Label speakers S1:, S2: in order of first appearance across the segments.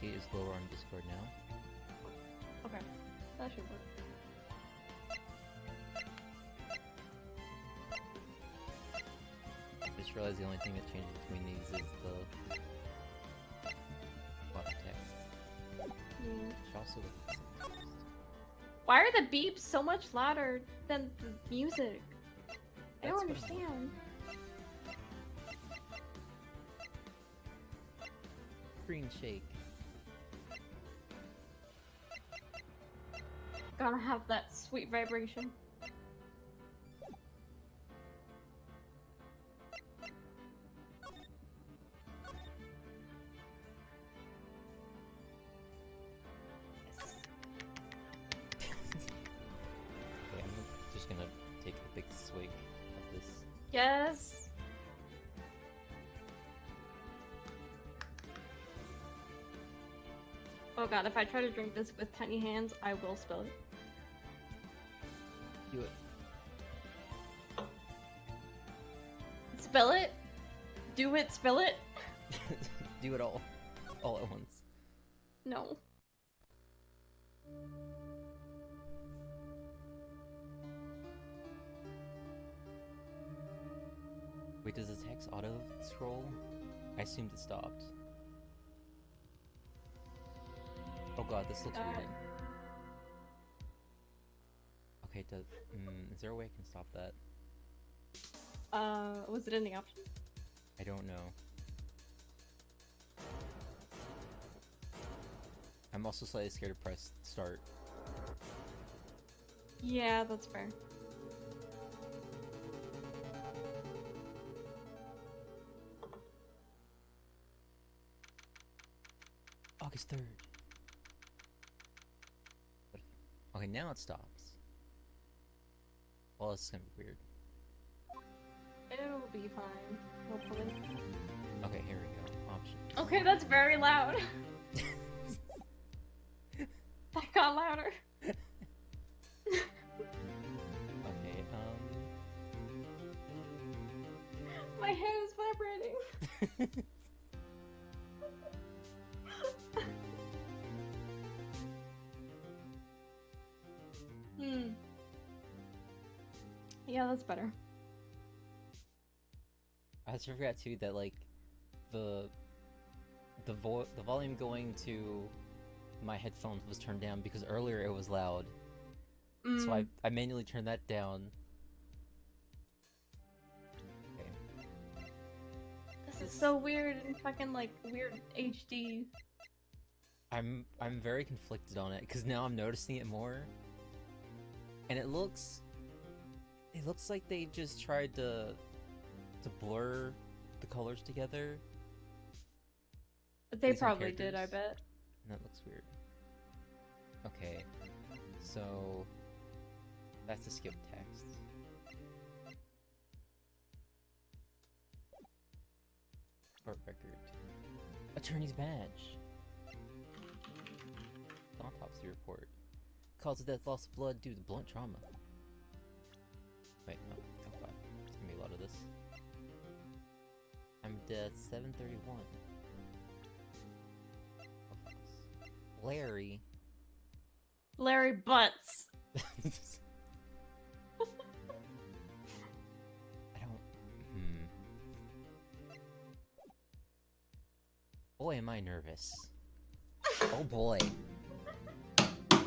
S1: is lower on Discord now.
S2: Okay, that should work.
S1: I just realized the only thing that changes between these is the text. Which also looks
S2: Why are the beeps so much louder than the music? I don't
S1: That's fine.
S2: understand.
S1: Screen shake.
S2: Gotta have that sweet vibration.
S1: Okay, I'm just gonna take a big swig of this.
S2: Yes. Oh god, if I try to drink this with tiny hands, I will spill it.
S1: Do it.
S2: Spill it? Do it, spill it?
S1: Do it all at once.
S2: No.
S1: Wait, does the text auto scroll? I assumed it stopped. Oh god, this looks weird. Okay, is there a way I can stop that?
S2: Was it in the options?
S1: I don't know. I'm also slightly scared to press start.
S2: Yeah, that's fair.
S1: August 3rd. Okay, now it stops. Well, this is gonna be weird.
S2: It'll be fine, hopefully.
S1: Okay, here we go. Options.
S2: Okay, that's very loud. That got louder.
S1: Okay,
S2: My head is vibrating. Yeah, that's better.
S1: I just forgot too that like the volume going to my headphones was turned down because earlier it was loud. So I manually turned that down. Okay.
S2: This is so weird and fucking like weird HD.
S1: I'm very conflicted on it because now I'm noticing it more, and it looks like they just tried to blur the colors together.
S2: They
S1: These are
S2: probably did, I
S1: characters.
S2: bet.
S1: And that looks weird. Okay, so that's the skip text. Court record. Attorney's badge. Autopsy report. Cause of death, loss of blood due to blunt trauma. Wait, no. Oh god. There's gonna be a lot of this. I'm dead 7:31. Larry.
S2: Larry Butts.
S1: I don't. Boy, am I nervous. Oh boy.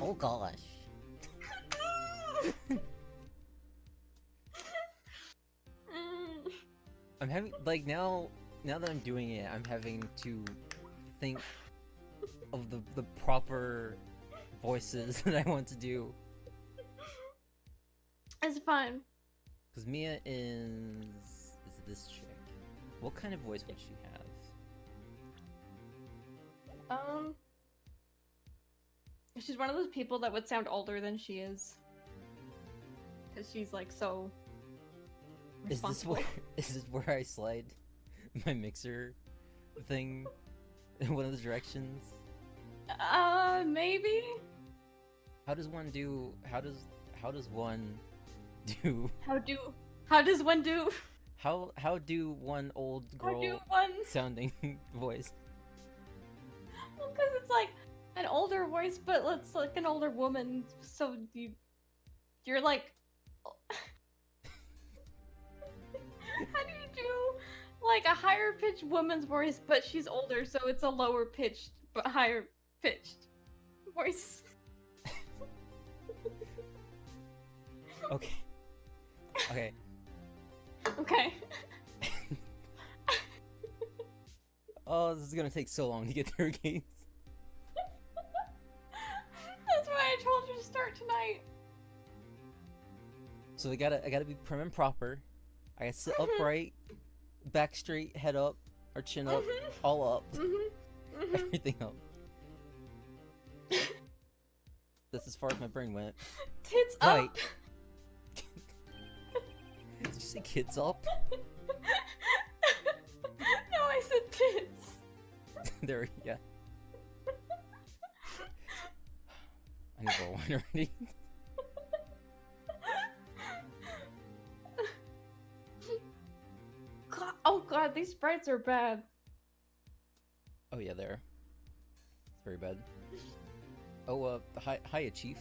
S1: Oh gosh. I'm having like now that I'm doing it, I'm having to think of the proper voices that I want to do.
S2: It's fine.
S1: Cause Mia is this chick. What kind of voice would she have?
S2: She's one of those people that would sound older than she is. Cause she's like so responsible.
S1: Is this where I slide my mixer thing in one of the directions?
S2: Maybe?
S1: How does one do how does one do
S2: How does one do?
S1: how do one old
S2: How
S1: girl
S2: do one?
S1: sounding voice?
S2: Well, because it's like an older voice, but it's like an older woman, so you're like, how do you do like a higher pitched woman's voice, but she's older, so it's a lower pitched but higher pitched voice.
S1: Okay. Okay.
S2: Okay.
S1: Oh, this is gonna take so long to get through games.
S2: That's why I told you to start tonight.
S1: So I gotta be prim and proper. I gotta sit upright, back straight, head up, or chin up, all up, everything up. That's as far as my brain went.
S2: Tits
S1: Right.
S2: up.
S1: Did you say kids up?
S2: No, I said tits.
S1: There, yeah. I need more wine already.
S2: God, oh god, these sprites are bad.
S1: Oh yeah, there. It's very bad. Oh, hiya, Chief.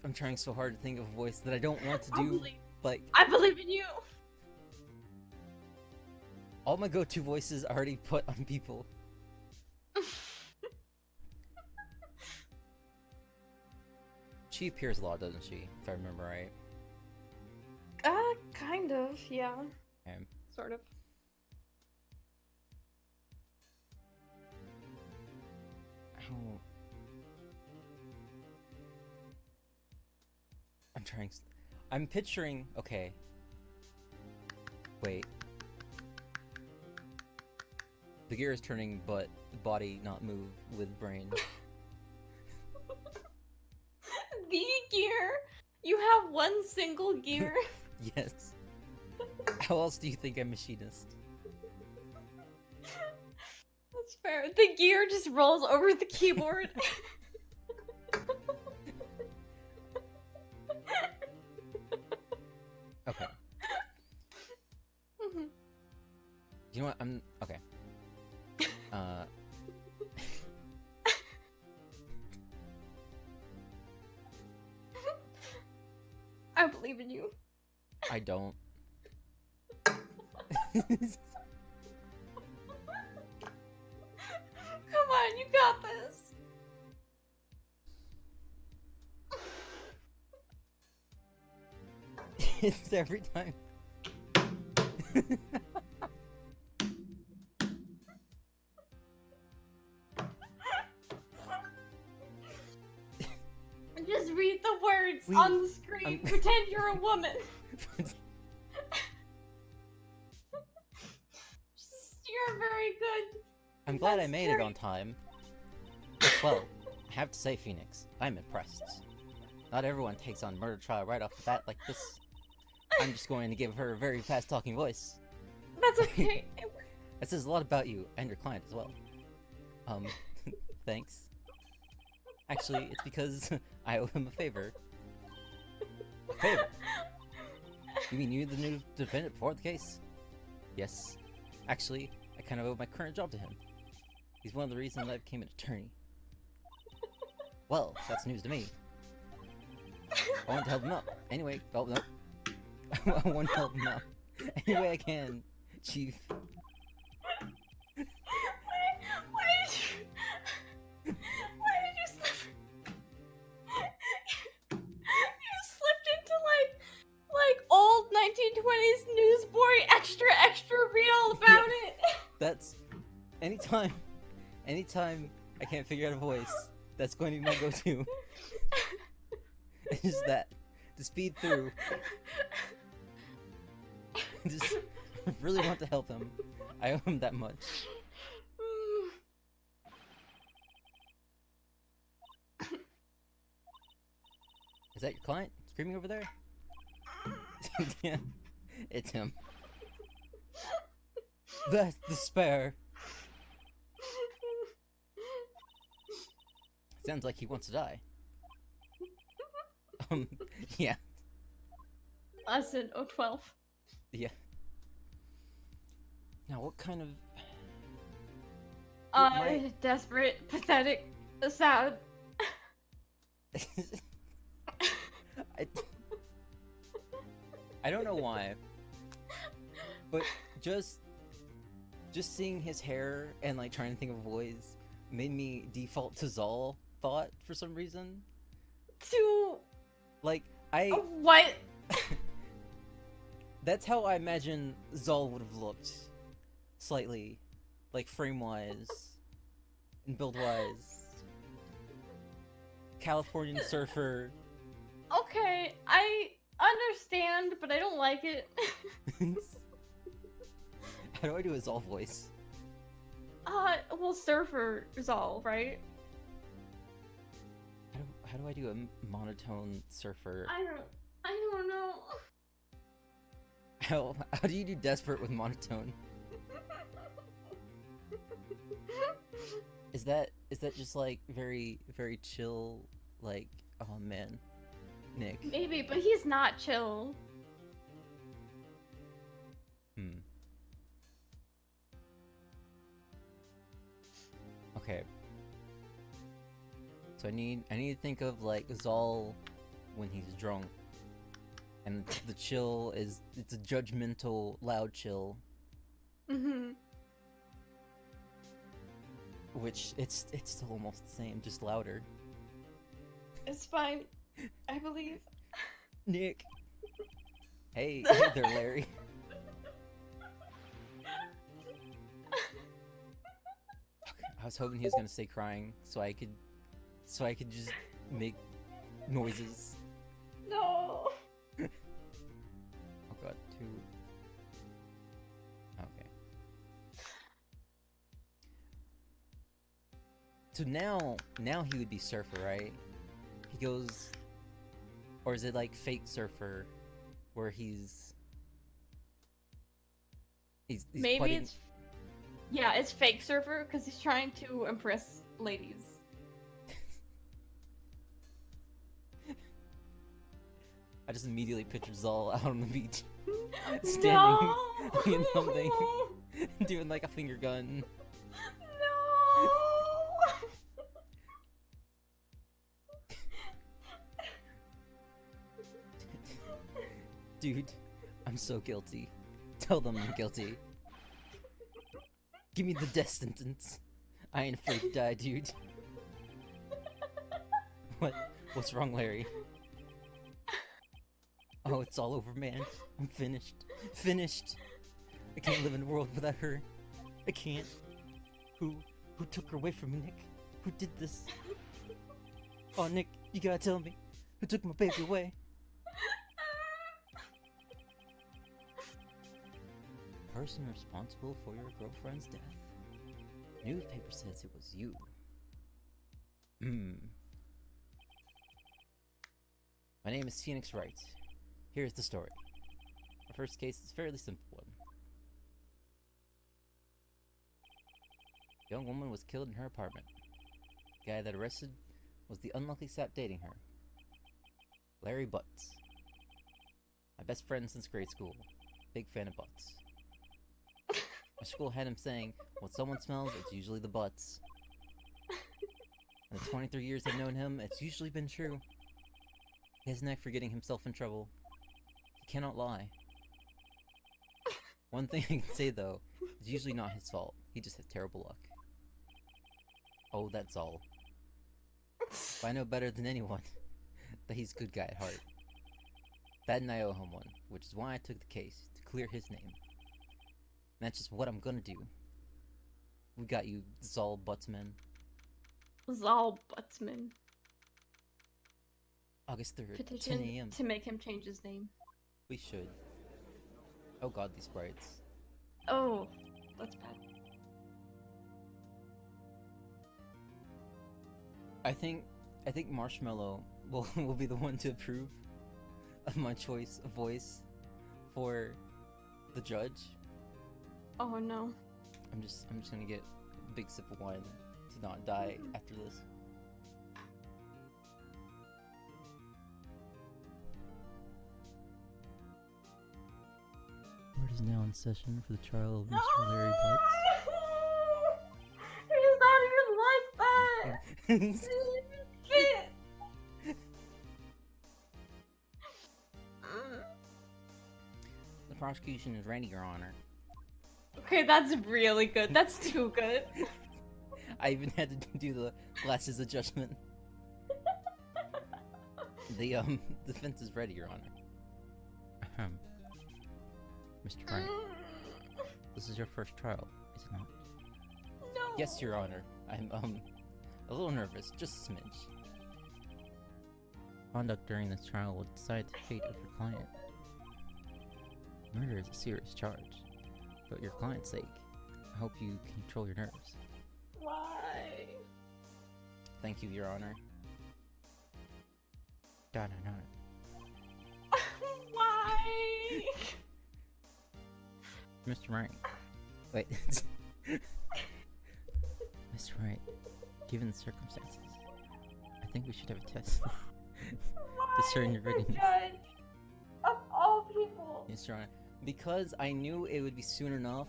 S1: I'm trying so hard to think of a voice that I don't want to do, but
S2: I believe in you.
S1: all my go-to voices are already put on people. She appears a lot, doesn't she? If I remember right.
S2: Kind of, yeah.
S1: Okay.
S2: Sort of.
S1: Oh. I'm picturing. Okay. Wait. The gear is turning, but body not move with brain.
S2: The gear? You have one single gear?
S1: Yes. How else do you think I'm machinist?
S2: That's fair. The gear just rolls over the keyboard.
S1: Okay. You know what? Okay.
S2: I believe in you.
S1: I don't.
S2: Come on, you got this.
S1: It's every time.
S2: Just read the words
S1: Please.
S2: on the screen. Pretend you're a woman. You're very good.
S1: I'm glad I
S2: That's
S1: made it
S2: very-
S1: on time. Well, I have to say, Phoenix, I'm impressed. Not everyone takes on murder trial right off the bat like this. I'm just going to give her a very fast-talking voice.
S2: That's okay.
S1: That says a lot about you and your client as well. Thanks. Actually, it's because I owe him a favor. A favor? You mean you're the new defendant before the case? Yes. Actually, I kind of owe my current job to him. He's one of the reasons I became an attorney. Well, that's news to me. I want to help him out. Anyway, oh no. I want to help him out. Any way I can, Chief.
S2: Why did you slip? You slipped into like old 1920s newsboy extra real about it.
S1: That's anytime I can't figure out a voice, that's going to be my go-to. It's just that to speed through. Just really want to help him. I owe him that much. Is that your client screaming over there? Yeah, it's him. That's despair. Sounds like he wants to die. Yeah.
S2: Lesson 012.
S1: Yeah. Now, what kind of... my-
S2: Desperate, pathetic, sad.
S1: I, I don't know why, but just seeing his hair and like trying to think of a voice made me default to Zal thought for some reason.
S2: To
S1: Like I
S2: what?
S1: that's how I imagine Zal would have looked. Slightly. Like frame wise and build wise. Californian surfer.
S2: Okay, I understand, but I don't like it.
S1: How do I do a Zal voice?
S2: Well, surfer is all, right?
S1: How do I do a monotone surfer?
S2: I don't know.
S1: How do you do desperate with monotone? Is that just like very chill, like, oh man, Nick?
S2: Maybe, but he's not chill.
S1: Okay. So I need to think of like Zal when he's drunk. And the chill it's a judgmental, loud chill.
S2: Mhm.
S1: Which it's still almost the same, just louder.
S2: It's fine. I believe.
S1: Nick. Hey there, Larry. I was hoping he was gonna stay crying so I could just make noises.
S2: No.
S1: Oh god, two. Okay. So now he would be Surfer, right? He goes, or is it like fake Surfer, where he's
S2: Maybe
S1: putting...
S2: it's fake surfer because he's trying to impress ladies.
S1: I just immediately picture Zal out on the beach, standing in something, doing like a finger gun.
S2: No.
S1: Dude, I'm so guilty. Tell them I'm guilty. Give me the death sentence. I ain't afraid to die, dude. What's wrong, Larry? Oh, it's all over, man. I'm finished. Finished! I can't live in a world without her. I can't. Who took her away from me, Nick? Who did this? Oh, Nick, you gotta tell me. Who took my baby away? Person responsible for your girlfriend's death. Newspaper says it was you. My name is Phoenix Wright. Here's the story. Our first case is a fairly simple one. A young woman was killed in her apartment. The guy that arrested was the unlucky sap dating her. Larry Butts. My best friend since grade school. Big fan of butts. Our school had him saying, when someone smells, it's usually the butts. In the 23 years I've known him, it's usually been true. He has a knack for getting himself in trouble. He cannot lie. One thing I can say though, it's usually not his fault. He just has terrible luck. Oh, that's all. But I know better than anyone that he's a good guy at heart. That and I owe him one, which is why I took the case, to clear his name. And that's just what I'm gonna do. We got you, Zal Buttsman.
S2: Zal Buttsman.
S1: August 3rd, 10
S2: Petition
S1: a.m.
S2: to make him change his name.
S1: We should. Oh god, these sprites.
S2: Oh, that's bad.
S1: I think Marshmallow will be the one to approve of my choice of voice for the judge.
S2: Oh no.
S1: I'm just gonna get a big sip of wine to not die after this. is now in session for the trial of
S2: No!
S1: Mr. Larry Butts.
S2: He's not even like that! He didn't fit!
S1: The prosecution is ready, Your Honor.
S2: Okay, that's really good. That's too good.
S1: I even had to do the glasses adjustment. The defense is ready, Your Honor. Ahem. Mr. Wright, this is your first trial, is it not?
S2: No.
S1: Yes, Your Honor. I'm a little nervous, just a smidge. Conduct during this trial will decide the fate of your client. Murder is a serious charge, but your client's sake, I hope you control your nerves.
S2: Why?
S1: Thank you, Your Honor. No.
S2: Why?
S1: Mr. Wright. Wait. Mr. Wright, given the circumstances, I think we should have a test. Discern your
S2: Why
S1: readiness.
S2: the judge? Of all people.
S1: Yes, Your Honor. Because I knew it would be soon enough,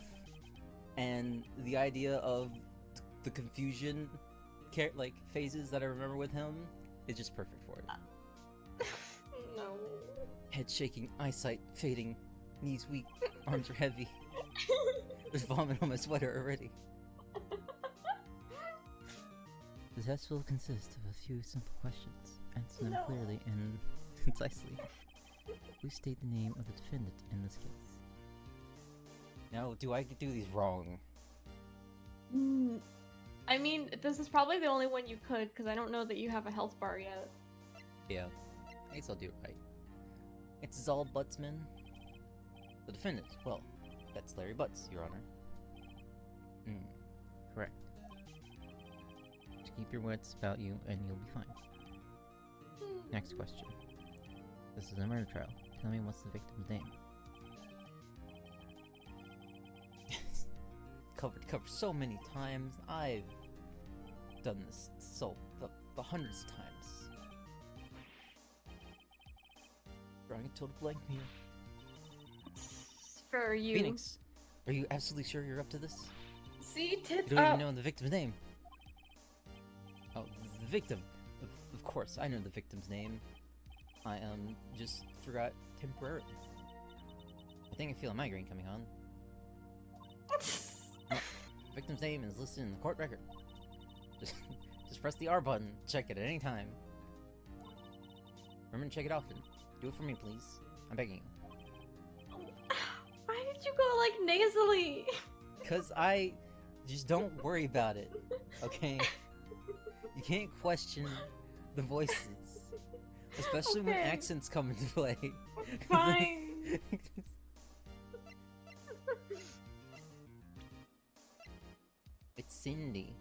S1: and the idea of the confusion, like, phases that I remember with him is just perfect for it.
S2: No.
S1: Head shaking, eyesight fading, knees weak, arms are heavy. There's vomit on my sweater already. The test will consist of a few simple questions. Answer them
S2: No.
S1: clearly and concisely. Please state the name of the defendant in this case. Now, do I do these wrong?
S2: I mean, this is probably the only one you could, because I don't know that you have a health bar yet.
S1: Yeah, I guess I'll do it right. It's Zal Buttsman. The defendant, well, that's Larry Butts, Your Honor. Correct. Just keep your wits about you and you'll be fine. Next question. This is a murder trial. Tell me what's the victim's name? covered so many times. I've done this the hundreds of times. Drawing a total blank here.
S2: For you.
S1: Phoenix, are you absolutely sure you're up to this?
S2: See, tits
S1: You don't
S2: up.
S1: even know the victim's name. Oh, the victim. Of course, I know the victim's name. I just forgot temporarily. I think I feel a migraine coming on. Victim's name is listed in the court record. Just press the R button. Check it at any time. Remember to check it often. Do it for me, please. I'm begging you.
S2: Why did you go like nasally?
S1: Cause I just don't worry about it. Okay? You can't question the voices. Especially when
S2: Okay.
S1: accents come into play.
S2: Fine.
S1: It's Cindy.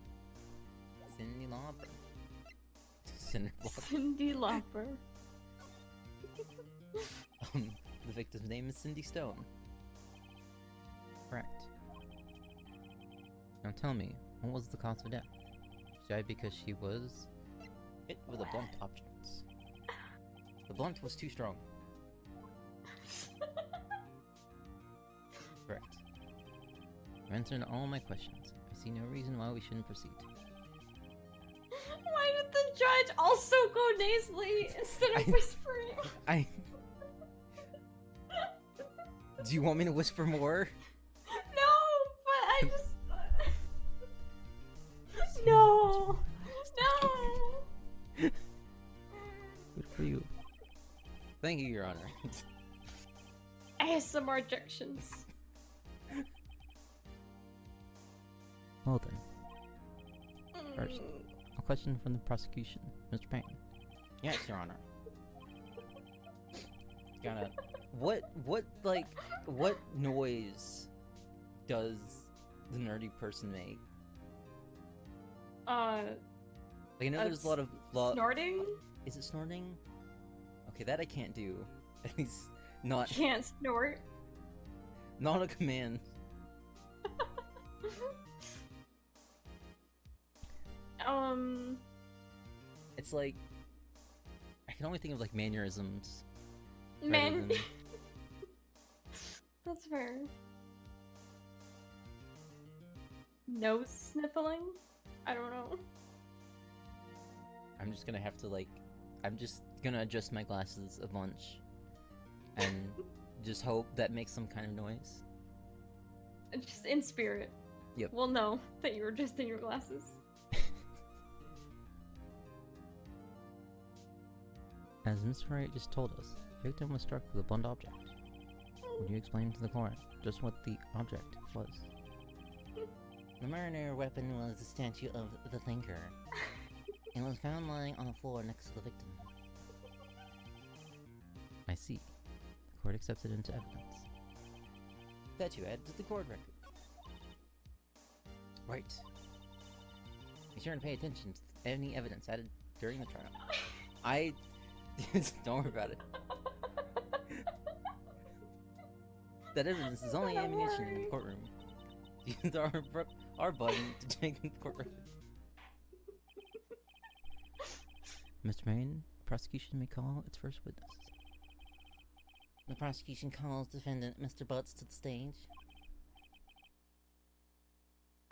S1: Cindy Lauper. Cindy Lauper.
S2: Cindy Lauper.
S1: The victim's name is Cindy Stone. Correct. Now tell me, what was the cause of death? She died because she was hit with a blunt object. The blunt was too strong. Correct. I've answered all my questions. I see no reason why we shouldn't proceed.
S2: Why did the judge also go nasally instead of whispering?
S1: I... Do you want me to whisper more?
S2: No, but I just... No! No!
S1: Good for you. Thank you, Your Honor.
S2: ASMR ejections.
S1: Well then, first, a question from the prosecution, Mr. Payne. Yes, Your Honor. What noise does the nerdy person make? Like, I know there's a lot of
S2: Snorting?
S1: Is it snorting? Okay, that I can't do. At least not
S2: Can't snort.
S1: not a command. It's like I can only think of like mannerisms. rather
S2: Man.
S1: than-
S2: That's fair. Nose sniffling? I don't know.
S1: I'm just gonna have to like, I'm just gonna adjust my glasses a bunch, and just hope that makes some kind of noise.
S2: Just in spirit.
S1: Yep.
S2: We'll know that you were just in your glasses.
S1: As Mr. Wright just told us, the victim was struck with a blunt object. Would you explain to the court just what the object was? The murder weapon was a statue of the Thinker. It was found lying on the floor next to the victim. I see. The court accepts it into evidence. That you add to the court record. Right. Be sure and pay attention to any evidence added during the trial. Don't worry about it. That evidence is only
S2: Don't
S1: ammunition in the
S2: worry.
S1: courtroom. Use our button to check the court record. Mr. Main, prosecution may call its first witness. The prosecution calls defendant Mr. Butts to the stage.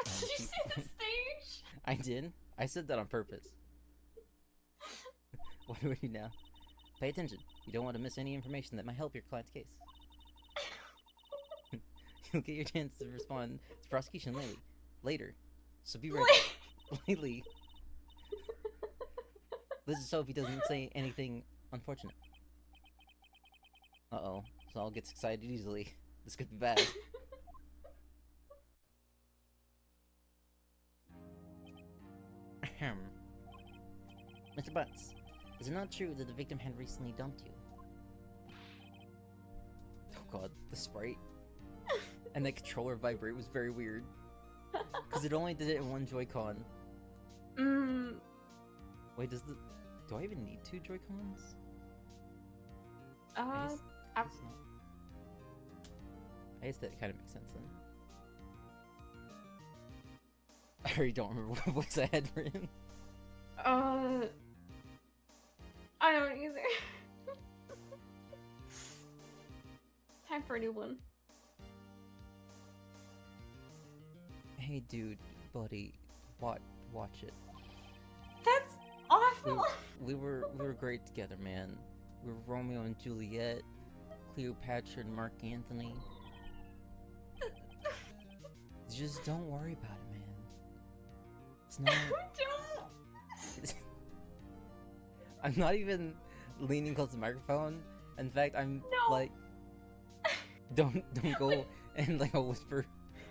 S2: Did you see the stage?
S1: I did. I said that on purpose. What do we do now? Pay attention. You don't want to miss any information that might help your client's case. You'll get your chance to respond to prosecution later. So be ready. Lately. This is so if he doesn't say anything unfortunate. Uh-oh. Saul gets excited easily. This could be bad. Ahem. Mr. Butts, is it not true that the victim had recently dumped you? Oh god, the sprite. And the controller vibrate was very weird. Because it only did it in one Joy-Con. Wait, do I even need two Joy-Cons? I guess not. I guess that kind of makes sense then. I already don't remember what voice I had for him.
S2: I don't either. Time for a new one.
S1: Hey dude, buddy, watch it.
S2: That's awful.
S1: We were great together, man. We were Romeo and Juliet, Cleopatra and Mark Antony. Just don't worry about it, man. It's not.
S2: Don't.
S1: I'm not even leaning close to the microphone. In fact, I'm
S2: No.
S1: like, don't go in like a whisper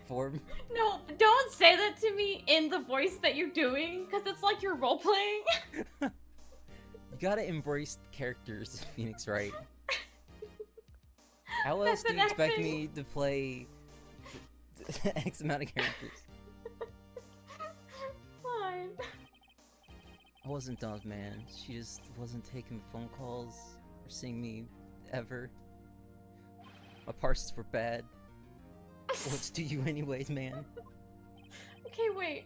S1: form.
S2: No, don't say that to me in the voice that you're doing, because it's like you're role playing.
S1: You gotta embrace the characters, Phoenix Wright. How else
S2: That's
S1: do
S2: an
S1: you expect
S2: acting.
S1: me to play X amount of characters?
S2: Fine.
S1: I wasn't dumb, man. She just wasn't taking phone calls or seeing me ever. My parses were bad. What's to you anyways, man?
S2: Okay, wait.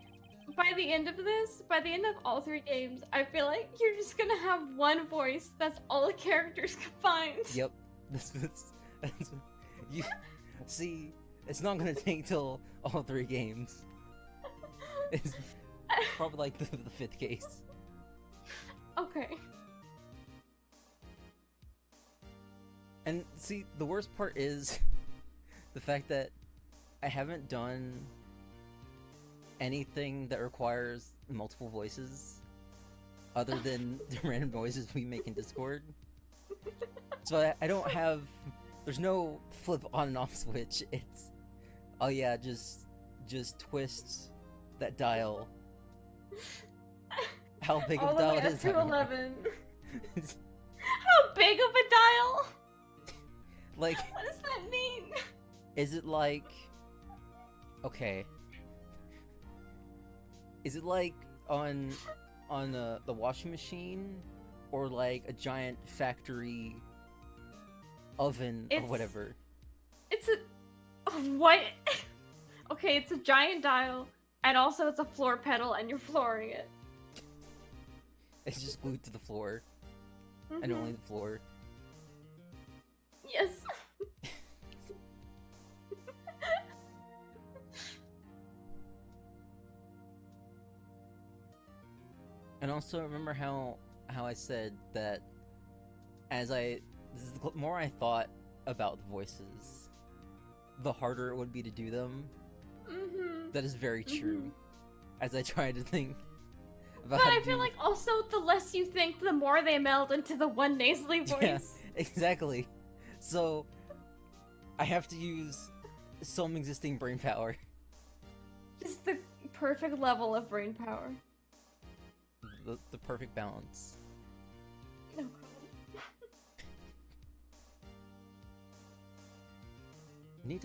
S2: By the end of this, by the end of all 3 games, I feel like you're just gonna have one voice that's all the characters combined.
S1: Yep. That's you see, it's not gonna take till all 3 games. It's probably like the 5th case.
S2: Okay.
S1: And see, the worst part is the fact that I haven't done anything that requires multiple voices other than the random noises we make in Discord. So I don't have, there's no flip on and off switch. It's, oh yeah, just twist that dial. How big of
S2: All
S1: a
S2: the
S1: dial
S2: way
S1: it
S2: up
S1: is.
S2: to
S1: I don't know.
S2: 11. How big of a dial?
S1: Like,
S2: What does that mean?
S1: is it like, okay, is it like on the washing machine, or like a giant factory oven or
S2: It's-
S1: whatever?
S2: It's a... What? Okay, it's a giant dial, and also it's a floor pedal, and you're flooring it.
S1: It's just glued to the floor, and
S2: Mhm.
S1: only the floor.
S2: Yes.
S1: And also remember how I said that the more I thought about the voices, the harder it would be to do them.
S2: Mm-hmm.
S1: That is very true. As I try to think about
S2: But
S1: how to
S2: I feel
S1: do-
S2: like also the less you think, the more they meld into the one nasally voice.
S1: Yeah, exactly. So I have to use some existing brain power.
S2: Just the perfect level of brain power.
S1: The perfect balance.
S2: Oh god.
S1: I need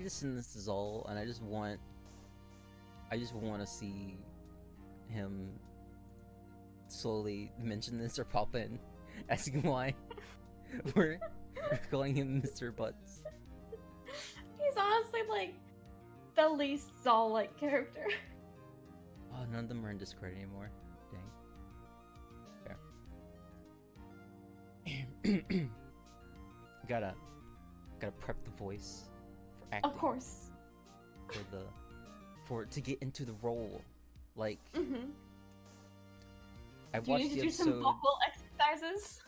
S1: to send this to Zol, and I just want to see him slowly mention this or pop in, asking why we're calling him Mr. Butts.
S2: He's honestly like the least Zol-like character.
S1: Oh, none of them are in Discord anymore. Dang. Okay. gotta prep the voice for acting.
S2: Of course.
S1: To get into the role. Like,
S2: Mm-hmm.
S1: I
S2: Do you
S1: watched
S2: need to
S1: the
S2: do some
S1: episode.
S2: vocal exercises?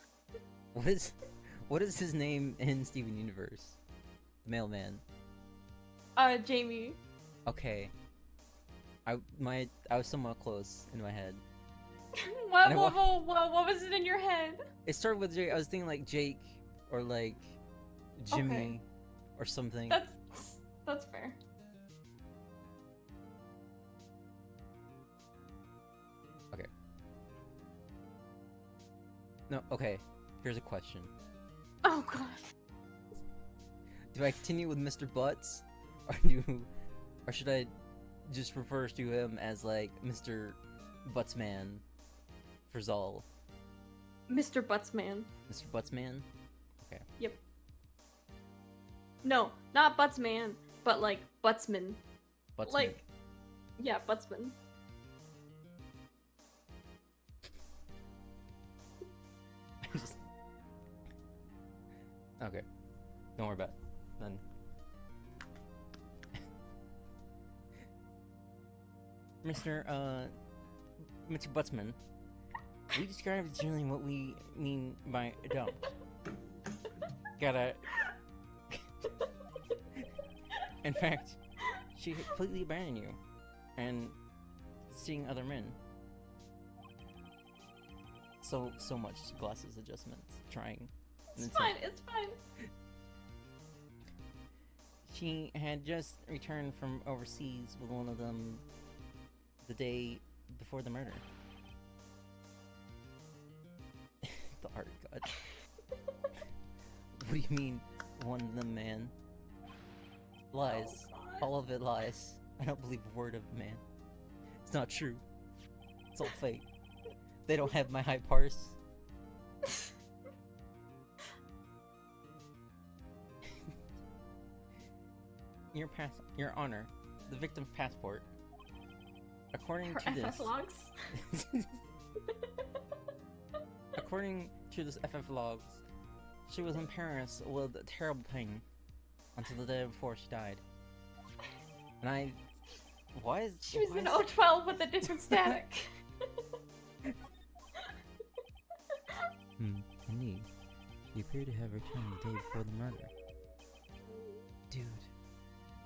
S1: What is his name in Steven Universe? The mailman.
S2: Jamie.
S1: Okay. I was somewhat close in my head.
S2: What
S1: And
S2: was it in your head?
S1: It started with Jake. I was thinking like Jake or like Jimmy or something.
S2: That's fair.
S1: Okay. No, okay. Here's a question.
S2: Oh god.
S1: Do I continue with Mr. Butts or should I just refer to him as like Mr. Buttsman for Zol?
S2: Mr. Buttsman.
S1: Mr. Buttsman? Okay.
S2: Yep. No, not Buttsman, but like Buttsman.
S1: Buttsman.
S2: Like, yeah, Buttsman.
S1: Okay. Don't worry about it. Then. Mr. Buttsman, we describe generally what we mean by adopt. Gotta. In fact, she completely abandoned you, and seeing other men. So much glasses adjustments, trying.
S2: It's fine, it's fine.
S1: She had just returned from overseas with one of them the day before the murder. The art god. What do you mean, one of them, man? Lies.
S2: Oh, God.
S1: All of it lies. I don't believe a word of it, man. It's not true. It's all fake. They don't have my high parse. Your honor, the victim's passport. According
S2: Her
S1: to
S2: FF
S1: this,
S2: logs.
S1: according to this FF logs, she was in Paris with terrible pain until the day before she died. And
S2: She was in 012 with a different static.
S1: Indeed. You appear to have returned the day before the murder. Dude,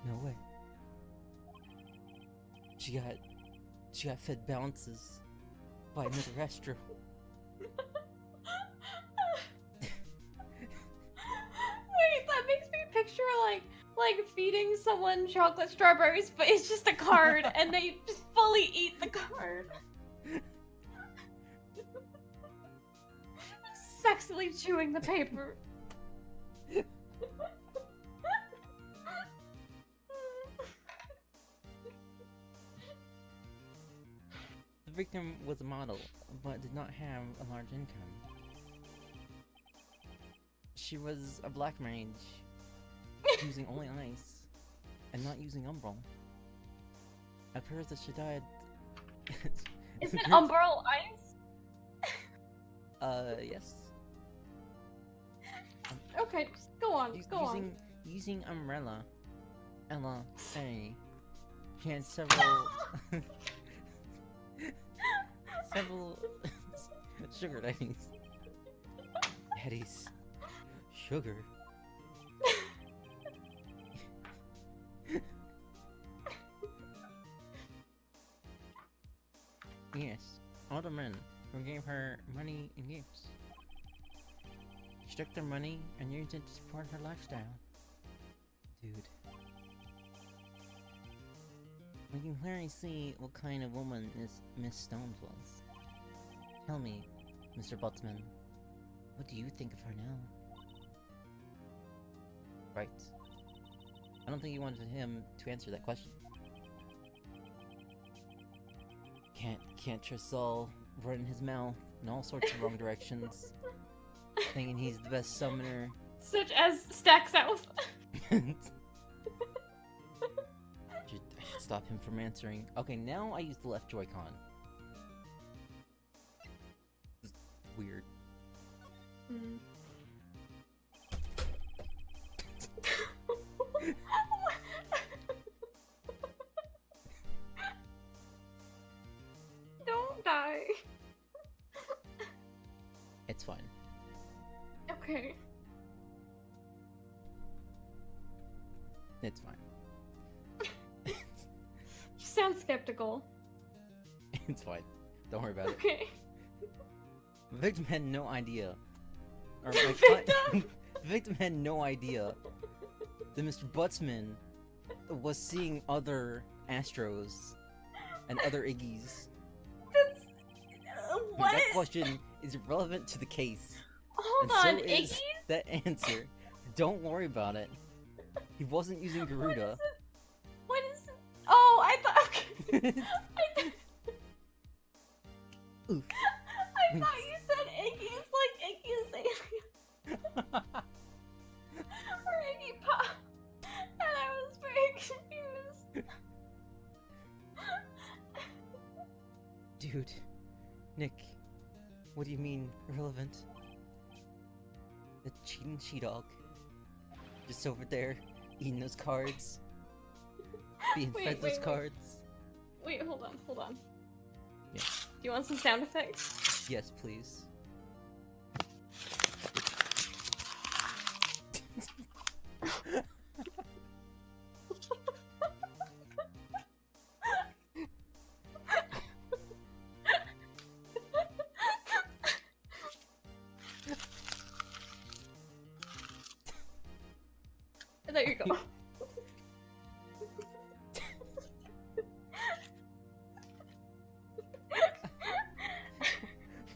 S1: no way. She got fed bounces by another Astro.
S2: Wait, that makes me picture like feeding someone chocolate strawberries, but it's just a card and they just fully eat the card. Sexily chewing the paper.
S1: The victim was a model, but did not have a large income. She was a black mage, using only ice, and not using Umbral. It appears that she died...
S2: Is it Umbral Ice?
S1: Yes.
S2: Okay, just go on, go on.
S1: Using Umbrella. Ella A. She had several... several sugar daddies. Daddies. Sugar. Yes, all the men who gave her money and gifts. She took their money and used it to support her lifestyle. Dude. We can clearly see what kind of woman Miss Stones was. Tell me, Mr. Buttsman, what do you think of her now? Right. I don't think you wanted him to answer that question. Can't trust Saul running his mouth in all sorts of wrong directions, thinking he's the best summoner.
S2: Such as Stack South.
S1: I should stop him from answering. Okay, now I use the left Joy-Con. This is weird.
S2: Mm. Don't die.
S1: It's fine.
S2: Okay.
S1: It's fine.
S2: You sound skeptical.
S1: It's fine. Don't worry about it.
S2: Okay.
S1: The victim had no idea. Or
S2: The
S1: my
S2: victim?
S1: the victim had no idea that Mr. Buttsman was seeing other Astros and other Iggies.
S2: That's... what?
S1: That question is irrelevant to the case.
S2: Hold
S1: and
S2: on,
S1: so is
S2: Iggy?
S1: that answer. Don't worry about it. He wasn't using Garuda.
S2: What is it? Oh, I thought... Okay.
S1: Oof.
S2: I thought you said Iggy. It's like Iggy Azalea. Or Iggy Pop. And I was very confused.
S1: Dude. Nick. What do you mean, irrelevant? The cheating she-dog. Just over there, eating those cards. Being fed those
S2: wait.
S1: cards.
S2: Wait, hold on.
S1: Yeah.
S2: Do you want some sound effects?
S1: Yes, please.
S2: There you go.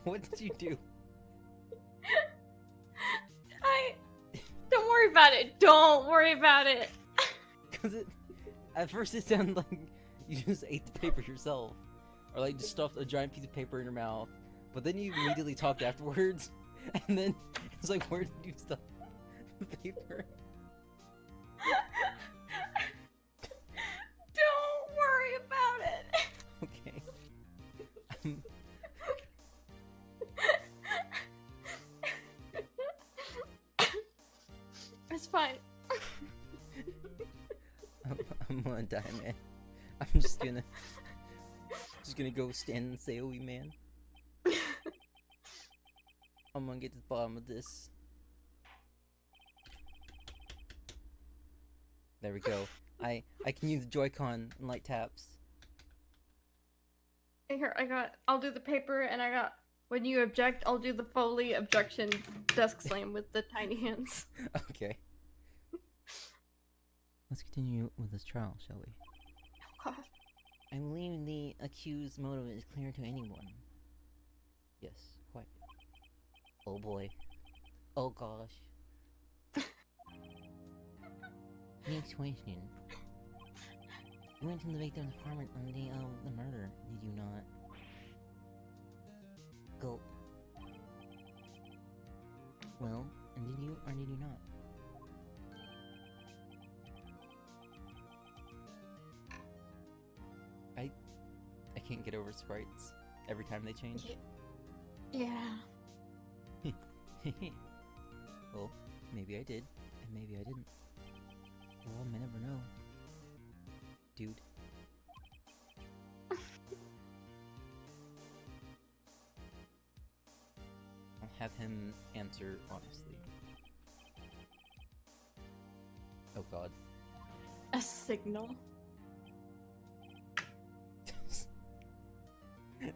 S1: What did you do?
S2: Don't worry about it. Don't worry about it.
S1: Cause at first it sounded like you just ate the paper yourself. Or like just stuffed a giant piece of paper in your mouth. But then you immediately talked afterwards. And then it's like, where did you stuff the paper?
S2: Don't worry about it.
S1: Okay.
S2: It's fine.
S1: I'm gonna die, man. I'm just gonna go stand and say, "Oh, man." I'm gonna get to the bottom of this. There we go. I can use the Joy-Con and light taps.
S2: Here, I'll do the paper, and I got, when you object, I'll do the Foley objection desk slam with the tiny hands.
S1: Okay. Let's continue with this trial, shall we?
S2: Oh, God.
S1: I believe the accused's motive is clear to anyone. Yes, quite. Oh boy. Oh gosh. Next question. You went to the victim's apartment on the day of the murder, did you not? Go. Well, and did you or did you not? I can't get over sprites every time they change.
S2: Yeah.
S1: Well, maybe I did, and maybe I didn't. Well, I may never know. Dude. have him answer honestly. Oh god.
S2: A signal.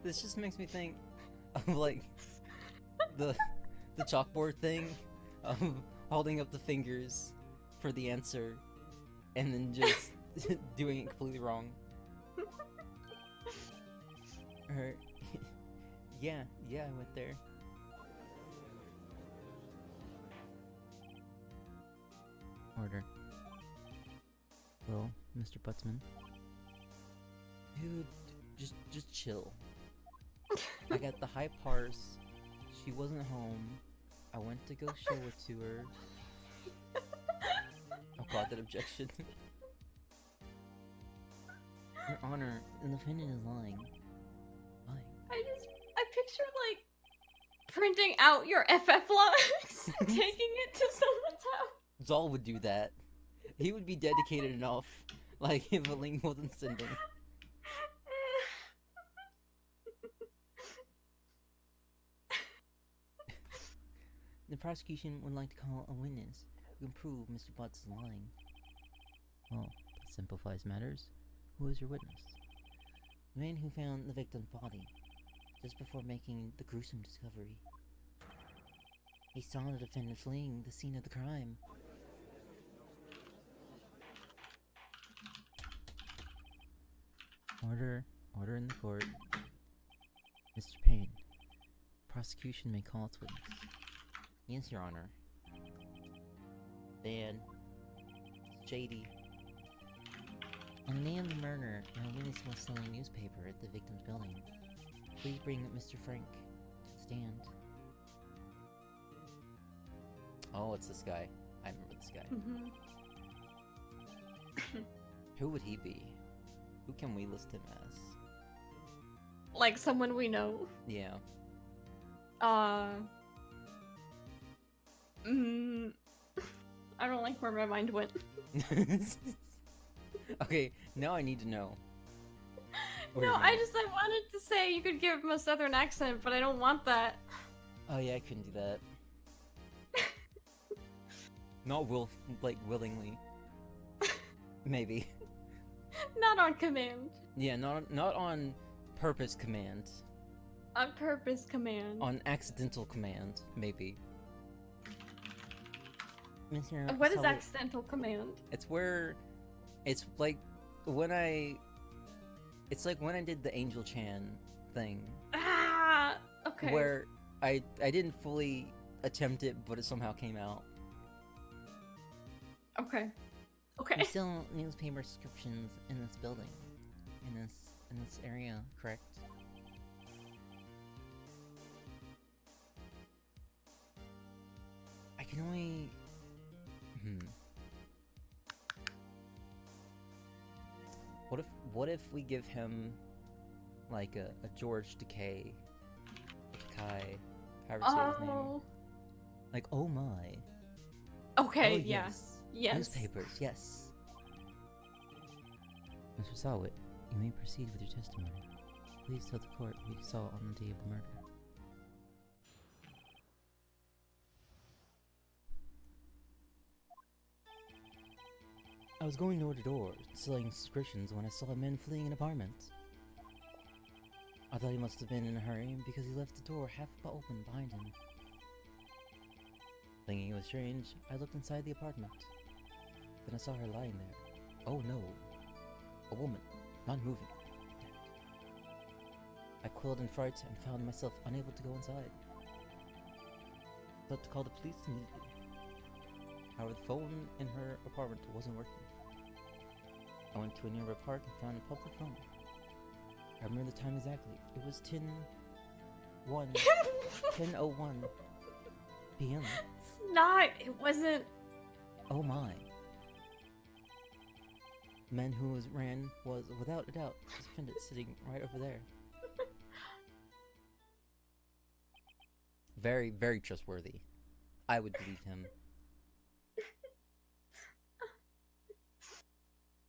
S1: This just makes me think of like the chalkboard thing, holding up the fingers for the answer, and then just doing it completely wrong. Or, yeah, I went there. Order. Well, Mr. Buttsman. Dude, just chill. I got the high parse. She wasn't home. I went to go show it to her. Oh god, that objection. Your Honor, the defendant is lying. Lying.
S2: I picture like printing out your FF logs, taking it to someone's house.
S1: Zal would do that. He would be dedicated enough. Like if a link wasn't sending. The prosecution would like to call a witness who can prove Mr. Butts is lying. Well, that simplifies matters. Who is your witness? The man who found the victim's body, just before making the gruesome discovery. He saw the defendant fleeing the scene of the crime. Order in the court. Mr. Payne, prosecution may call its witness. Yes, Your Honor. Dan. JD. On the day of the murder, my witness was selling a newspaper at the victim's building. Please bring Mr. Frank to the stand. Oh, it's this guy. I remember this guy. Who would he be? Who can we list him as?
S2: Like someone we know.
S1: Yeah.
S2: I don't like where my mind went.
S1: Okay, now I need to know.
S2: No, I wanted to say you could give him a southern accent, but I don't want that.
S1: Oh yeah, I couldn't do that. Not willingly. Maybe.
S2: Not on command.
S1: Yeah, not on purpose command.
S2: On purpose command.
S1: On accidental command, maybe. Mr.
S2: What is
S1: Sullivan-
S2: accidental command?
S1: It's where, it's like when I did the Angel Chan thing.
S2: Ah, okay.
S1: Where I didn't fully attempt it, but it somehow came out.
S2: Okay. Okay.
S1: We sell newspaper subscriptions in this building, in this area, correct? I can only. What if we give him like a George Decay, Kai, however you say his name. Like, oh my.
S2: Okay,
S1: Oh,
S2: yeah. Yes.
S1: Newspapers, yes. Mr. Sawit, you may proceed with your testimony. Please tell the court what you saw on the day of the murder. I was going door to door, selling subscriptions when I saw a man fleeing an apartment. I thought he must have been in a hurry because he left the door half open behind him. Thinking it was strange, I looked inside the apartment. Then I saw her lying there. Oh no. A woman, not moving. Dead. I quilled in fright and found myself unable to go inside. Thought to call the police immediately. However, the phone in her apartment wasn't working. I went to a nearby park and found a public phone. I remember the time exactly. It was 10:01 p.m.
S2: It's not. It wasn't.
S1: Oh my. The man who ran was, without a doubt, the defendant sitting right over there. Very, very trustworthy. I would believe him.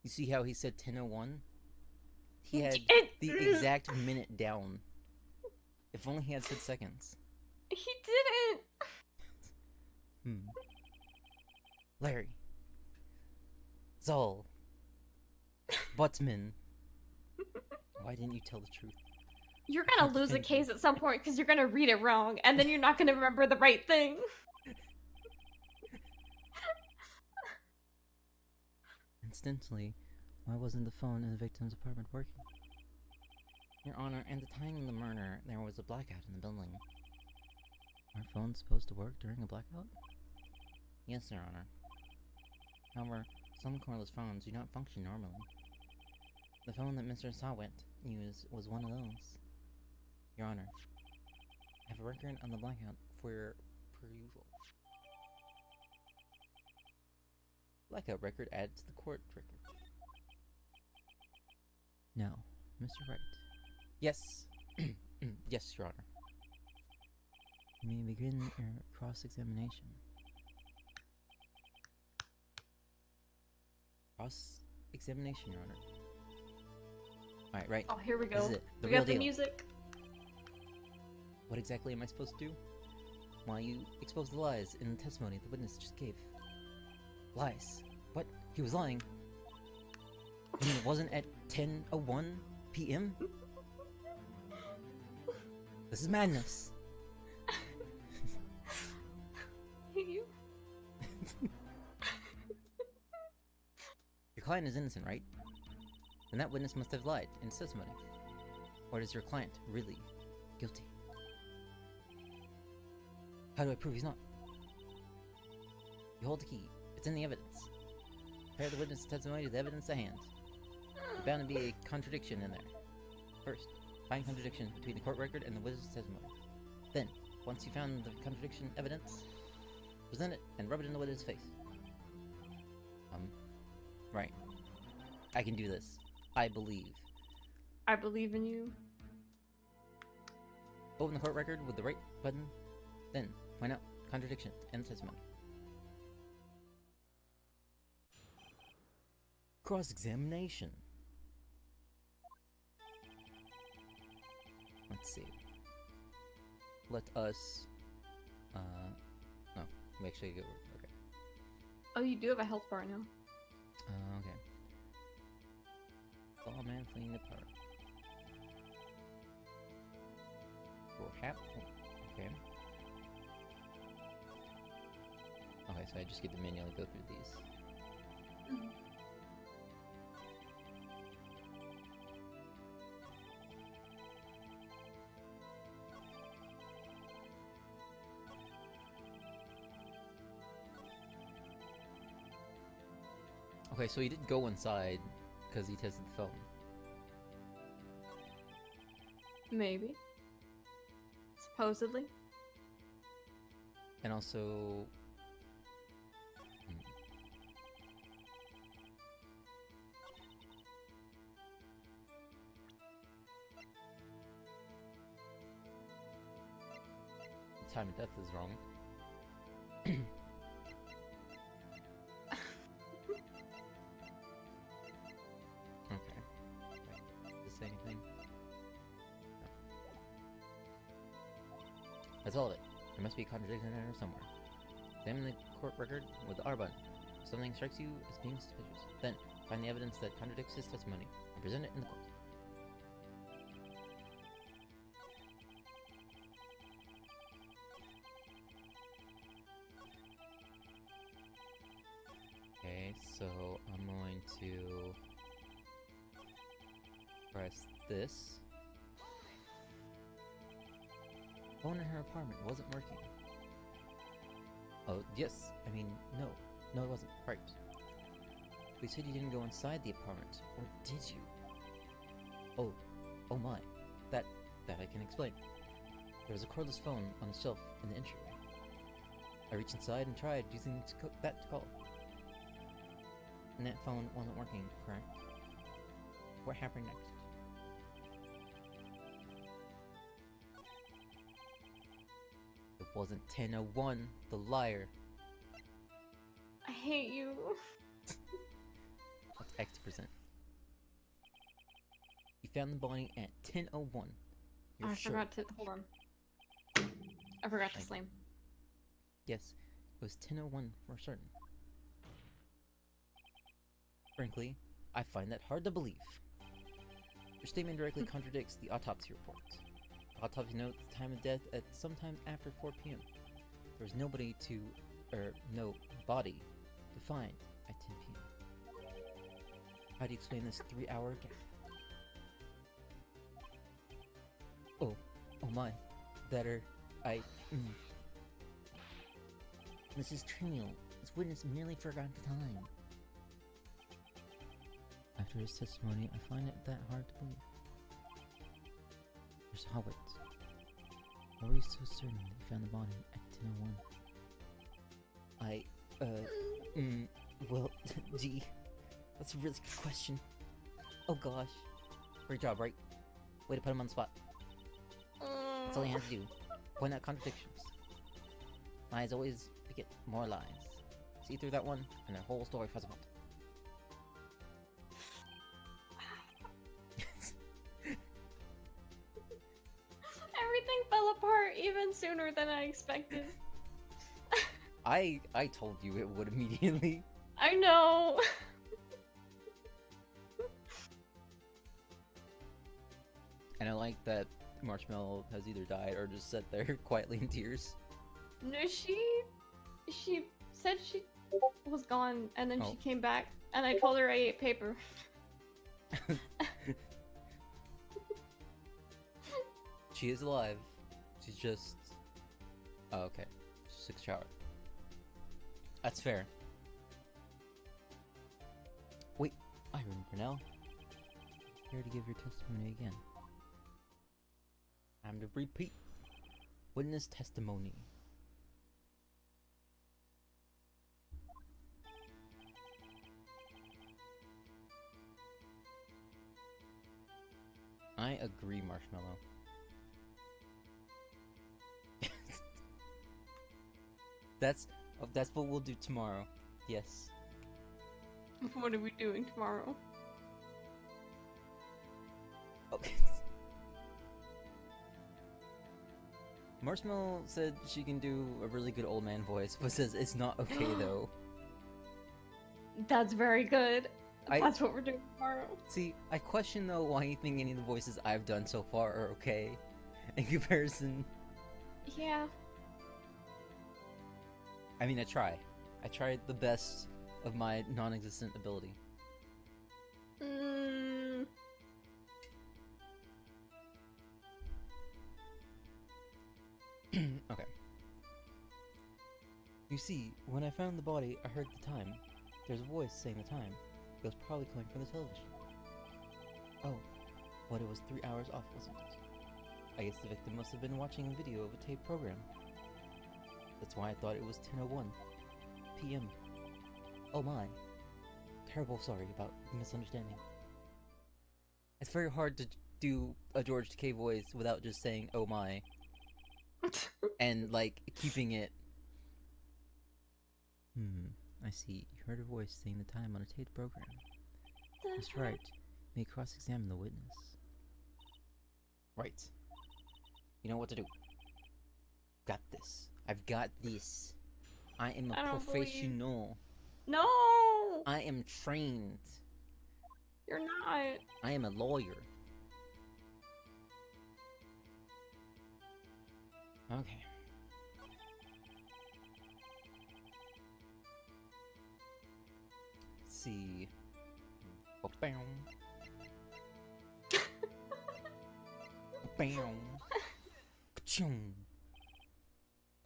S1: You see how he said 10:01? He had the exact minute down. If only he had said seconds.
S2: He didn't.
S1: Hmm. Larry. Zol. Buttsman. Why didn't you tell the truth?
S2: You're gonna lose a case at some point because you're gonna read it wrong, and then you're not gonna remember the right thing.
S1: Incidentally, why wasn't the phone in the victim's apartment working? Your Honor, at the time of the murder, there was a blackout in the building. Are phones supposed to work during a blackout? Yes, Your Honor. However, some cordless phones do not function normally. The phone that Mr. Sawit used was one of those. Your Honor, I have a record on the blackout for per usual. Blackout record added to the court record. Now, Mr. Wright. Yes. Yes, Your Honor. You may begin your cross-examination. Cross-examination, Your Honor. Alright, right.
S2: Oh, here we go.
S1: This is it. The
S2: We
S1: real
S2: got the
S1: deal.
S2: music.
S1: What exactly am I supposed to do? Why, you exposed the lies in the testimony the witness just gave. Lies? What? He was lying? You mean it wasn't at 10:01 p.m.? This is madness.
S2: You.
S1: Your client is innocent, right? Then that witness must have lied in his testimony. Or is your client really guilty? How do I prove he's not? You hold the key. It's in the evidence. Compare the witness' testimony to the evidence at hand. There's bound to be a contradiction in there. First, find contradiction between the court record and the witness' testimony. Then, once you found the contradiction evidence, present it and rub it in the witness' face. Right. I can do this. I believe.
S2: I believe in you.
S1: Open the court record with the right button. Then, find out contradiction and testimony. Cross-examination. Let's see. Let us... No. We actually go... Okay.
S2: Oh, you do have a health bar now.
S1: Okay. Saw a man fleeing the park. Okay. Okay, so I just get to manually go through these. Okay, so he did go inside because he tested the phone.
S2: Maybe. Supposedly.
S1: And also... The time of death is wrong. Okay. Wait, does it say anything? No. That's all of it. There must be a contradiction in there somewhere. Examine the court record with the R button. If something strikes you as being suspicious, then find the evidence that contradicts his testimony and present it in the court. Okay, so I'm going to press this. Phone in her apartment wasn't working. Oh, yes. I mean, no. No, it wasn't. Right. You said you didn't go inside the apartment, or did you? Oh my. That I can explain. There was a cordless phone on the shelf in the entryway. I reached inside and tried using that to call. And that phone wasn't working, correct? What happened next? It wasn't 10:01, the liar.
S2: I hate you.
S1: What's X to present? You found the body at 10:01. You're
S2: I
S1: sure?
S2: forgot to hold on. I forgot to
S1: Like-
S2: slam.
S1: Yes, it was 10:01 for certain. Frankly, I find that hard to believe. Your statement directly contradicts the autopsy report. The autopsy notes the time of death at sometime after 4 p.m. There was no body to find at 10 p.m. How do you explain this 3-hour gap? Oh my. This is trivial. This witness merely forgot the time. After his testimony, I find it that hard to believe. There's Howitt. How are you so certain that you found the body at 10:01? Well, gee, that's a really good question. Oh gosh. Great job, right? Way to put him on the spot. That's all you have to do. Point out contradictions. Lies always beget more lies. See through that one, and the whole story falls apart.
S2: Everything fell apart even sooner than I expected.
S1: I told you it would immediately.
S2: I know.
S1: And I like that Marshmallow has either died or just sat there quietly in tears.
S2: No, she said she was gone, and then she came back, and I told her I ate paper.
S1: She is alive. She's just... Oh, okay. She took a shower. That's fair. Wait, I remember now. Here to give your testimony again. I'm to repeat. Witness testimony. I agree, Marshmallow. That's what we'll do tomorrow. Yes.
S2: What are we doing tomorrow?
S1: Okay. Marshmallow said she can do a really good old man voice, but says it's not okay though.
S2: That's very good.
S1: I-
S2: That's what we're doing tomorrow.
S1: See, I question though why you think any of the voices I've done so far are okay in comparison.
S2: Yeah.
S1: I mean, I try. I tried the best of my non-existent ability. Okay. You see, when I found the body, I heard the time. There's a voice saying the time. It was probably coming from the television. Oh, but it was 3 hours off, wasn't it? I guess the victim must have been watching a video of a tape program. That's why I thought it was 10:01 p.m. Oh my. Terrible sorry about the misunderstanding. It's very hard to do a George Takei voice without just saying oh my. And, like, keeping it... I see. You heard a voice saying the time on a tape program. That's right. You may cross-examine the witness. Right. You know what to do. Got this. I've got this. I am a
S2: I don't believe-
S1: professional.
S2: No!
S1: I am trained.
S2: You're not.
S1: I am a lawyer. Okay. Let's see. Ba-bam. Ba-bam. Ka-chung.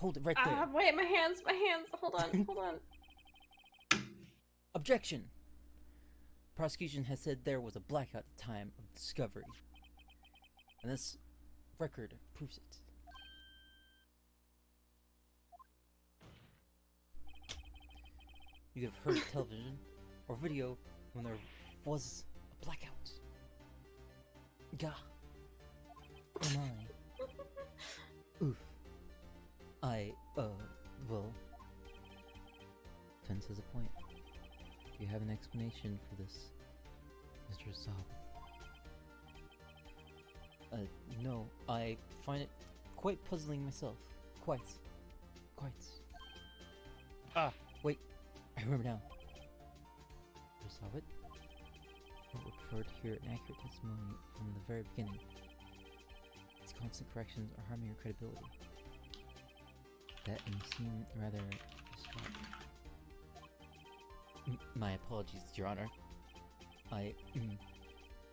S1: Hold it right there.
S2: Wait, my hands, hold on.
S1: Objection! Prosecution has said there was a blackout at the time of discovery. And this record proves it. You could have heard television or video when there was a blackout. Gah. Oh my. Oof. Well. Fence has a point. Do you have an explanation for this, Mr. Saab? No, I find it quite puzzling myself. Quiet. Quiet. Ah, wait. I remember now. You saw it? I would prefer to hear an accurate testimony from the very beginning. Its constant corrections are harming your credibility. That and you seem rather distraught. My apologies, Your Honor. It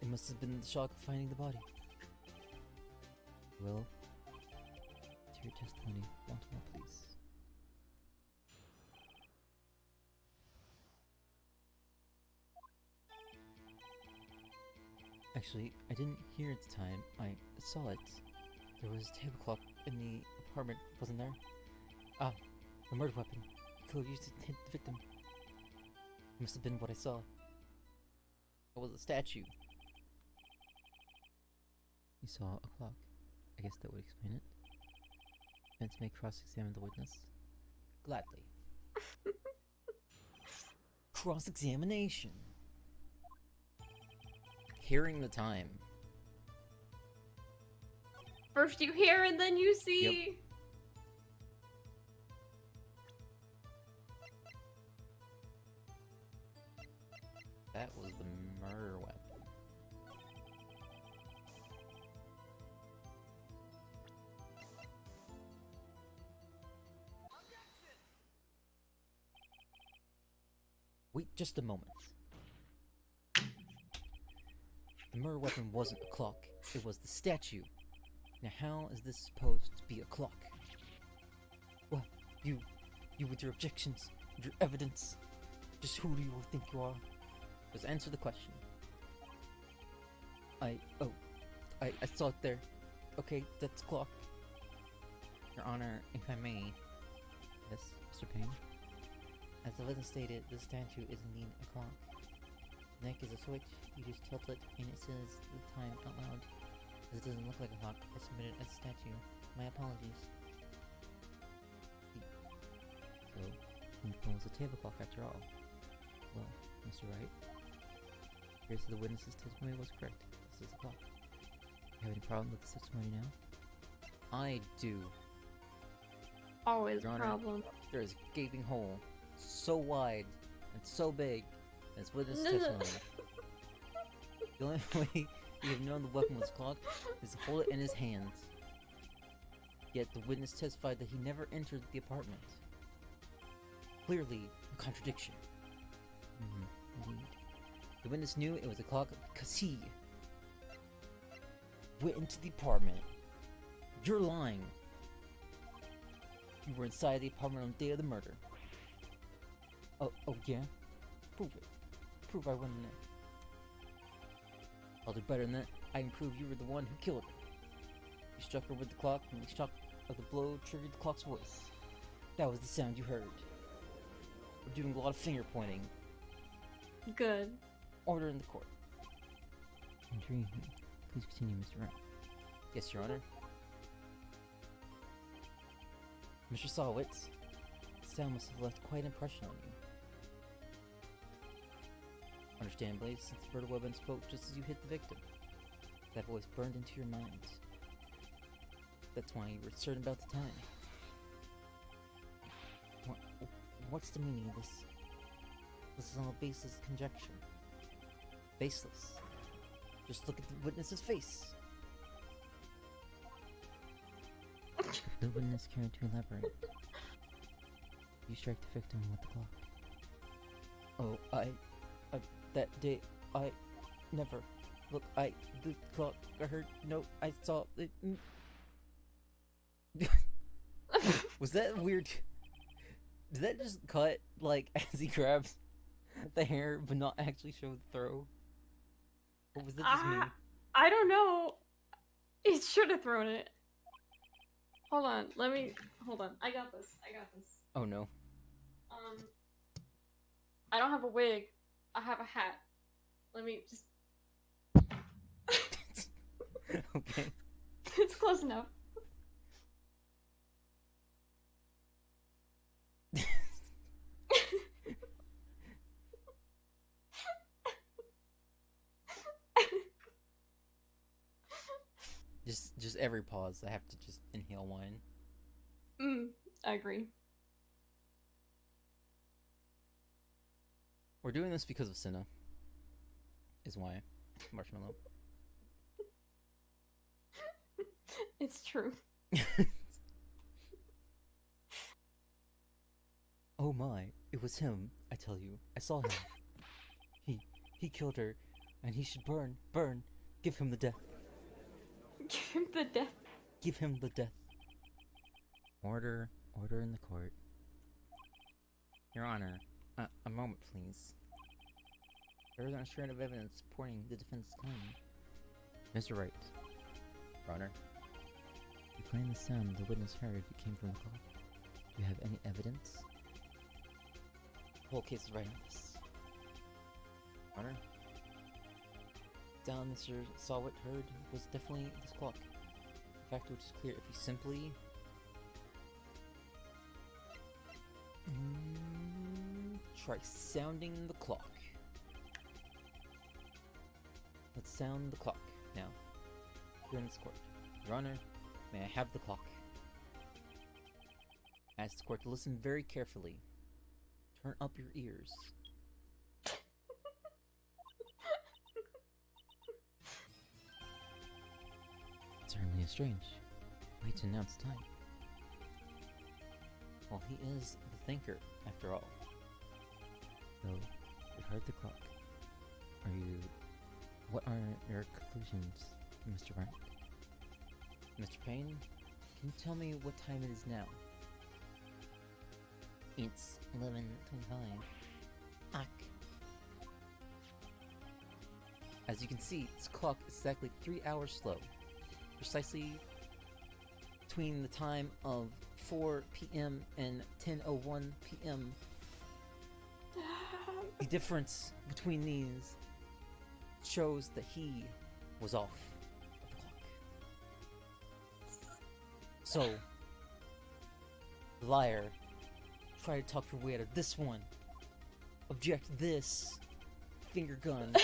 S1: must have been the shock of finding the body. Well, to your testimony, once more, please. Actually, I didn't hear it at the time. I saw it. There was a table clock in the apartment, wasn't there? Ah, the murder weapon. The killer used it to hit the victim. It must have been what I saw. It was a statue. You saw a clock. I guess that would explain it. Spence may cross-examine the witness. Gladly. Cross-examination. Hearing the time.
S2: First you hear and then you see.
S1: Yep. That was the murder weapon. Wait just a moment. The murder weapon wasn't a clock, it was the statue. Now how is this supposed to be a clock? Well, you with your objections, your evidence, just who do you think you are? Just answer the question. I saw it there. Okay, that's a clock. Your Honor, if I may. Yes, Mr. Payne? As the witness stated, the statue is indeed a clock. The neck is a switch, you just tilt it and it says the time out loud. As it doesn't look like a clock, I submitted it as a statue. My apologies. So, it was a table clock after all. Well, Mr. Wright, here's the witness's testimony was correct. This is a clock. You have any problem with the testimony now? I do.
S2: Always
S1: Your Honor,
S2: problem.
S1: there is a gaping hole so wide and so big as witness testimony. The only way you have known the weapon was a clock is to hold it in his hands. Yet the witness testified that he never entered the apartment. Clearly, a contradiction. Indeed. The witness knew it was a clock because he went into the apartment. You're lying. You were inside the apartment on the day of the murder. Oh yeah? Prove it. Prove I went in there. I'll do better than that. I can prove you were the one who killed her. You struck her with the clock, and the shock of the blow triggered the clock's voice. That was the sound you heard. We're doing a lot of finger pointing.
S2: Good.
S1: Order in the court. Intriguing. Please continue, Mr. Wright. Yes, Your Honor. Mr. Solowitz, the sound must have left quite an impression on you. Understandably, since the murder weapon spoke just as you hit the victim, that voice burned into your mind. That's why you were certain about the time. What's the meaning of this? This is all baseless conjecture. Baseless. Just look at the witness's face. The witness cared to elaborate. You strike the victim with the clock. Oh, that day, I never. Look, the clock, I heard, no, I saw it. Was that weird? Did that just cut, like, as he grabs the hair, but not actually show the throw? Or was that just me?
S2: I don't know. It should have thrown it. Hold on, hold on. I got this.
S1: Oh no.
S2: I don't have a wig. I have a hat. Let me just...
S1: Okay.
S2: It's close enough.
S1: Just every pause, I have to just inhale wine.
S2: I agree.
S1: We're doing this because of Cinna. Is why. Marshmallow.
S2: It's true.
S1: Oh my, it was him, I tell you. I saw him. He killed her, and he should burn. Give him the death.
S2: Give him the death.
S1: Give him the death. Order in the court. Your Honor, a moment, please. There is a shred of evidence supporting the defense's claim. Mr. Wright. Your Honor. You claim the sound the witness heard came from the clock. Do you have any evidence? The whole case is right on this. Your Honor. Sound Mr. Sawit heard was definitely this clock. The fact which is clear if you simply try sounding the clock. Let's sound the clock now. Here in this court. Your Honor, may I have the clock? I ask the court to listen very carefully. Turn up your ears. Certainly is strange. Way to announce time. Well, he is the thinker, after all. So, you heard the clock. What are your conclusions, Mr. Wright? Mr. Payne, can you tell me what time it is now? It's 11:25. Ack. As you can see, this clock is exactly 3 hours slow. Precisely between the time of 4 p.m. and 10:01 p.m. The difference between these shows that he was off of the clock. So, liar, try to talk your way out of this one. Object this. Finger gun.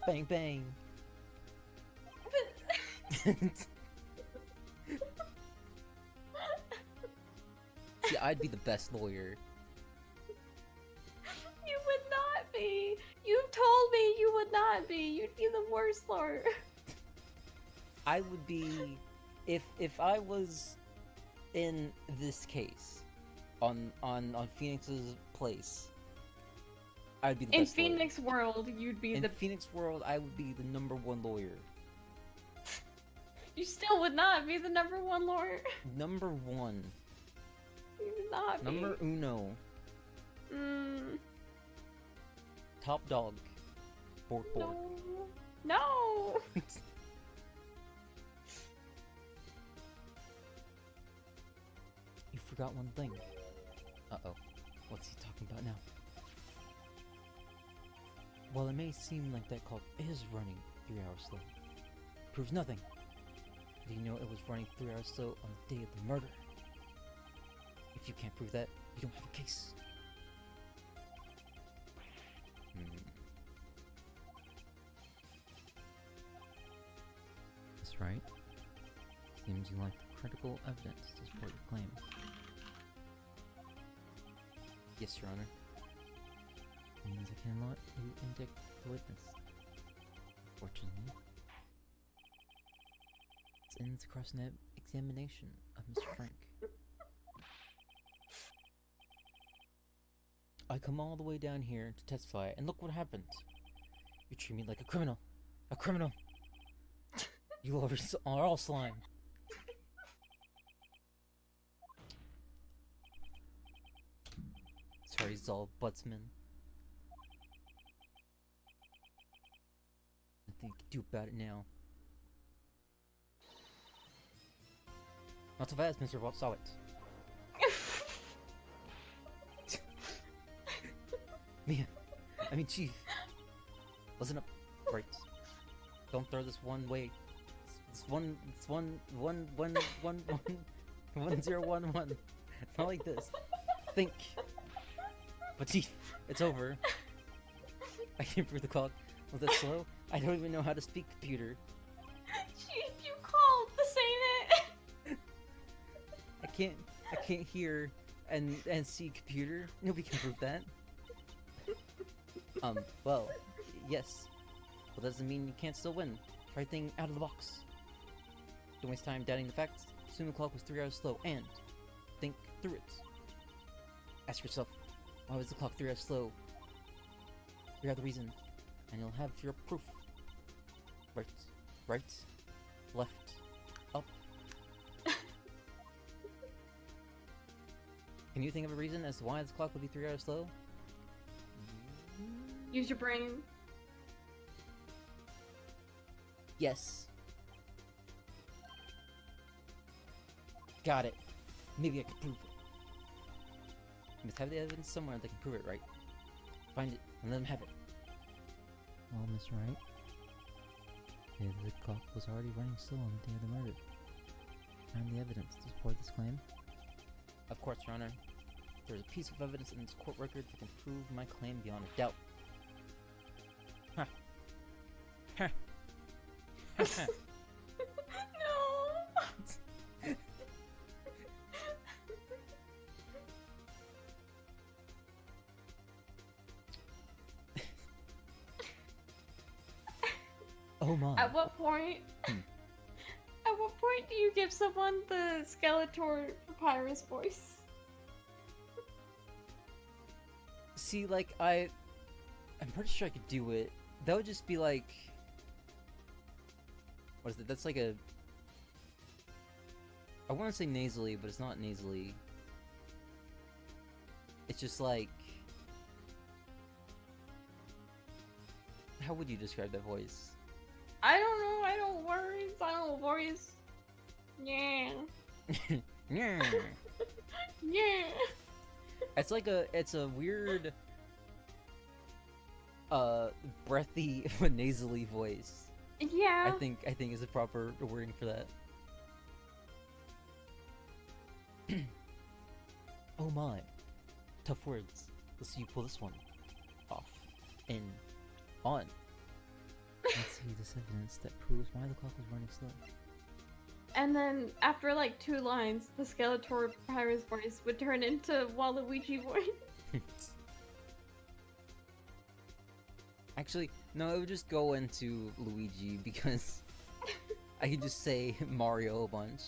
S1: Bang bang. See, I'd be the best lawyer.
S2: You would not be. You've told me you would not be. You'd be the worst lawyer.
S1: I would be if I was in this case on Phoenix's place. I'd be the
S2: In
S1: best lawyer.
S2: Phoenix World, you'd be
S1: In
S2: the.
S1: Phoenix World, I would be the #1 lawyer.
S2: You still would not be the #1 lawyer.
S1: #1.
S2: You would not be.
S1: Number uno. Top dog. Bork bork.
S2: No. No.
S1: You forgot one thing. Uh-oh. What's he talking about now? While it may seem like that clock is running 3 hours slow, it proves nothing. Do you know it was running 3 hours slow on the day of the murder? If you can't prove that, you don't have a case. That's right. Seems you lack critical evidence to support your claim. Yes, Your Honor. Means I cannot you indict the witness. Fortunately, this ends the cross-examination of Mr. Frank. I come all the way down here to testify, and look what happened. You treat me like a criminal. A criminal! You are all slime. Sorry, Zal Buttsman. Nothing you can do about it now. Not so fast, Mr. Sawit. Chief. Listen up. Right. Don't throw this one way. It's 1011. It's not like this. Think. But Chief, it's over. I can't prove the clock. Was that slow? I don't even know how to speak computer.
S2: Chief, you called the same it.
S1: I I can't hear and see computer. Nobody can prove that. Well, yes. But that doesn't mean you can't still win. Try thing out of the box. Don't waste time doubting the facts. Assume the clock was 3 hours slow, and think through it. Ask yourself, why was the clock 3 hours slow? Figure out the reason, and you'll have your proof. Right, left, up. Can you think of a reason as to why this clock would be 3 hours slow?
S2: Use your brain.
S1: Yes. Got it. Maybe I can prove it. You must have the evidence somewhere that can prove it, right? Find it and let them have it. Well, Mr. Wright, the clock was already running slow on the day of the murder. Find the evidence to support this claim? Of course, Your Honor. There's a piece of evidence in this court record that can prove my claim beyond a doubt. Huh. Huh.
S2: No.
S1: Oh my.
S2: At what point? At what point do you give someone the Skeletor Papyrus voice?
S1: See, like, I'm pretty sure I could do it. That would just be like... What is it? That's like a... I want to say nasally, but it's not nasally. It's just like... How would you describe that voice?
S2: I don't know. I don't worries. I don't voice. Yeah.
S1: Yeah.
S2: Yeah.
S1: It's a weird... breathy, nasally voice.
S2: Yeah.
S1: I think is the proper wording for that. Oh my. Tough words. Let's see you pull this one off. In. On. Let's see this evidence that proves why the clock was running slow.
S2: And then after like 2 lines, the Skeletor Papyrus voice would turn into Waluigi voice.
S1: Actually, no, it would just go into Luigi because I could just say Mario a bunch.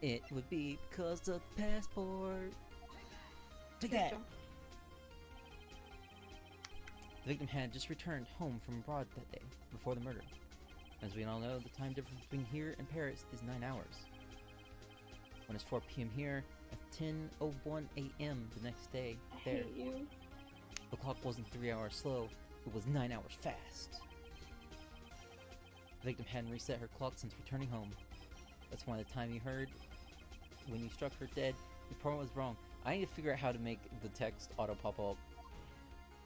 S1: It would be because the passport. Take that! The victim had just returned home from abroad that day, before the murder. As we all know, the time difference between here and Paris is 9 hours. When it's 4 p.m. here, at 10:01 a.m. the next day,
S2: I
S1: there.
S2: hate you.
S1: The clock wasn't 3 hours slow, it was 9 hours fast. The victim hadn't reset her clock since returning home. That's why the time you heard when you struck her dead, the program was wrong. I need to figure out how to make the text auto pop up.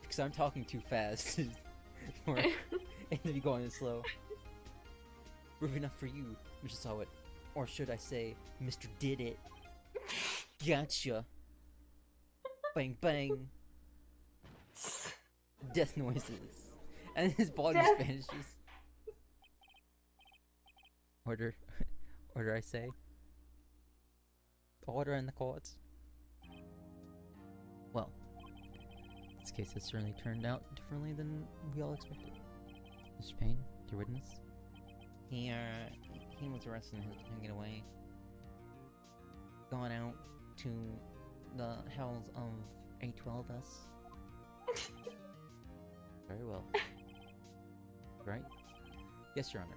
S1: Because I'm talking too fast for it to be going this slow. Proof enough for you, Mr. Saw It. Or should I say, Mr. Did It. Gotcha. Bang bang. Death noises. And his body just vanishes. Order I say. Order in the courts. Well, this case has certainly turned out differently than we all expected. Mr. Payne, your witness? He was arrested and has been taken away. Gone out to the hells of A12S. Very well. Right? Yes, Your Honor.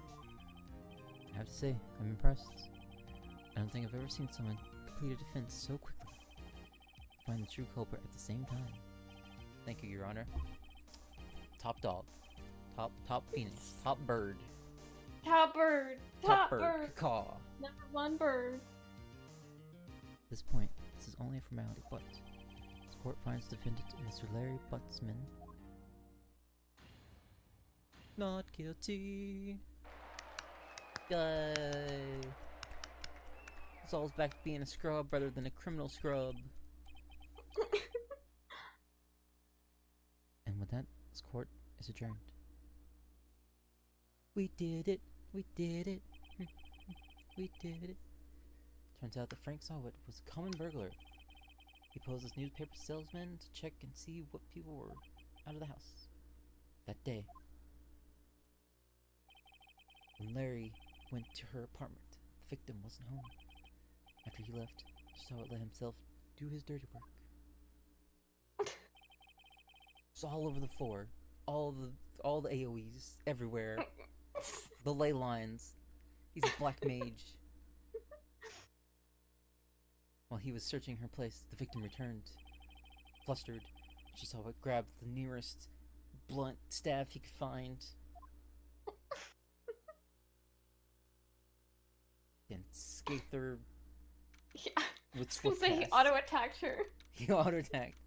S1: I have to say, I'm impressed. I don't think I've ever seen someone complete a defense so quickly. Find the true culprit at the same time. Thank you, Your Honor. Top dog. Top phoenix. Top bird.
S2: Top bird. Top bird.
S1: Caw.
S2: Number 1 bird.
S1: At this point, this is only a formality, but this court finds defendant Mr. Larry Buttsman not guilty. Yay! Saul's back to being a scrub rather than a criminal scrub. And with that, this court is adjourned. We did it. We did it. We did it. Turns out that Frank Sawit was a common burglar. He posed as newspaper salesman to check and see what people were out of the house that day. When Larry went to her apartment, the victim wasn't home. After he left, Sawit let himself do his dirty work. It's all over the floor, all the AoEs everywhere, the ley lines. He's a black mage. While he was searching her place, the victim returned. Flustered, she saw it grab the nearest blunt staff he could find. And scathe her
S2: Yeah.
S1: with
S2: I was
S1: swift
S2: gonna say he
S1: cast.
S2: auto-attacked her.
S1: He auto-attacked.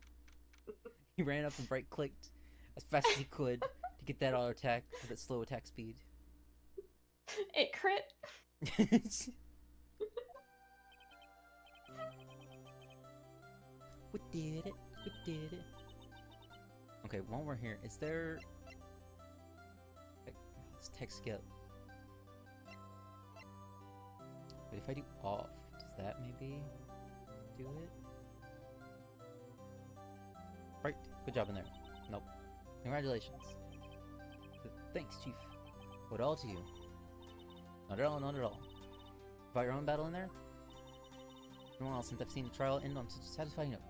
S1: He ran up and right-clicked as fast as he could to get that auto-attack with its slow attack speed.
S2: It crit.
S1: We did it. We did it. Okay, while we're here, is there... Let's text skip. But if I do off, does that maybe do it? Right, good job in there. Nope. Congratulations. Thanks, Chief. What all to you? Not at all, not at all. About your own battle in there? It's been a while since I've seen the trial end on such a satisfying note.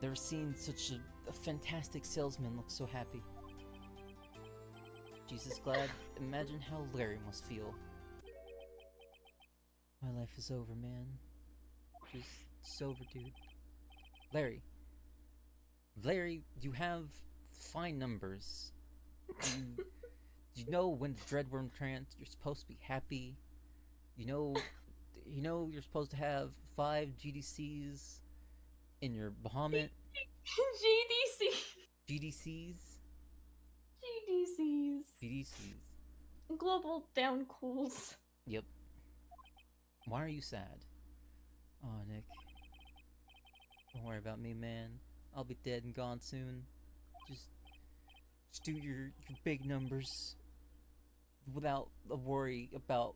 S1: Never seen such a fantastic salesman look so happy. Jesus glad. Imagine how Larry must feel. My life is over, man. Just, it's over, dude. Larry. Larry, you have fine numbers. You know when the Dreadworm trance, you're supposed to be happy. You know you're supposed to have 5 GDCs in your Bahamut. GDCs? GDCs.
S2: Global down cools.
S1: Yep. Why are you sad? Oh, Nick. Don't worry about me, man. I'll be dead and gone soon. Just do your big numbers without a worry about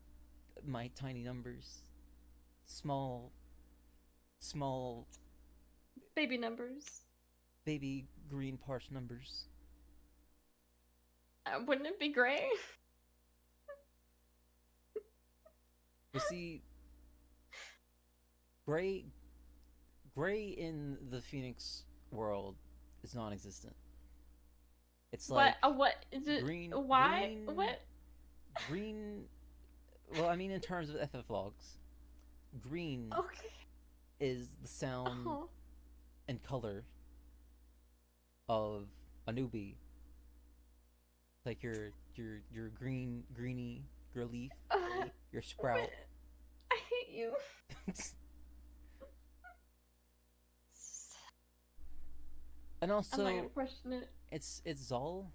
S1: my tiny numbers. Small
S2: Baby numbers.
S1: baby green parse numbers.
S2: Wouldn't it be gray?
S1: You see, gray in the Phoenix world is non-existent. It's like
S2: what is it?
S1: green.
S2: Why?
S1: Green,
S2: What?
S1: Green. Well, I mean, in terms of FF logs, green
S2: Okay.
S1: is the sound
S2: Oh.
S1: and color of a newbie. Like your greeny leaf, your sprout.
S2: I hate you.
S1: And
S2: I'm not
S1: also,
S2: gonna question it.
S1: it's Zol.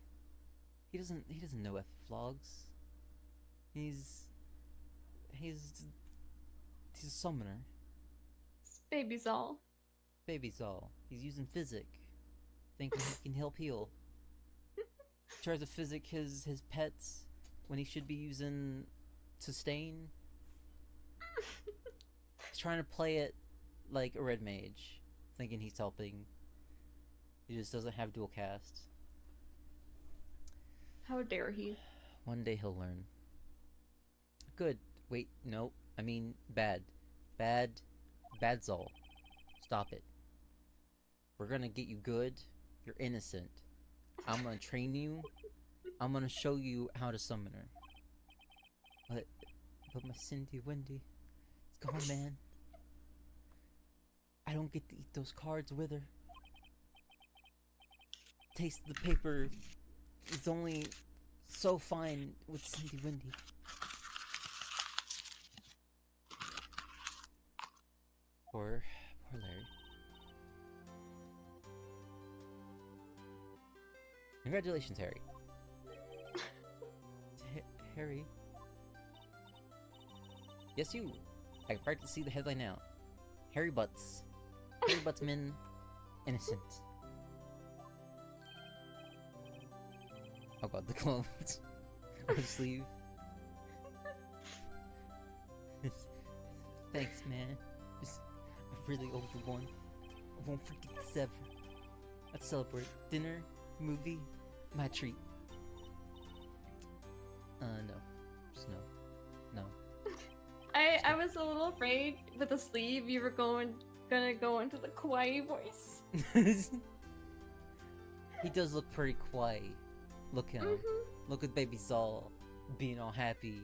S1: He doesn't know FF logs. He's a summoner.
S2: It's baby Zol.
S1: Baby Zol. He's using physic, thinking he can help heal. Tries to physic his pets when he should be using sustain. He's trying to play it like a red mage, thinking he's helping. He just doesn't have dual cast.
S2: How dare he?
S1: One day he'll learn. Good. Wait, no. I mean, bad. Bad Zol. Stop it. We're gonna get you good. You're innocent. I'm gonna train you. I'm gonna show you how to summon her. But my Cindy Wendy, it's gone, man. I don't get to eat those cards with her. Taste of the paper is only so fine with Cindy Wendy. Poor Larry. Congratulations, Harry. Harry? Yes, you. I can practically see the headline now. Harry Butts. Harry Buttsman, innocent. Oh god, the clothes. Or the sleeve. Thanks, man. Just, I really owe you one. I won't forget this ever. Let's celebrate. Dinner, movie, my treat. No. Just no. No.
S2: I was a little afraid with the sleeve you were gonna go into the kawaii voice.
S1: He does look pretty quiet. Look him. Look at baby Zal being all happy.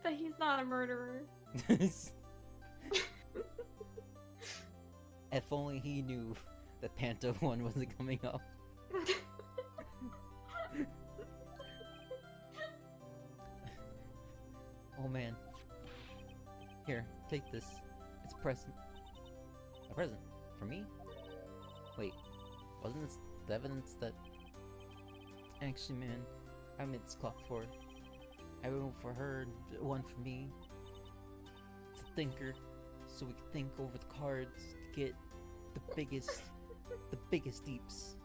S2: That he's not a murderer.
S1: If only he knew that Panto 1 wasn't coming up. Oh man. Here, take this. It's a present. A present? For me? Wait, wasn't this the evidence that... Actually, man, I made this clock for her. I wrote for her, one for me. It's a thinker, so we can think over the cards to get the biggest deeps.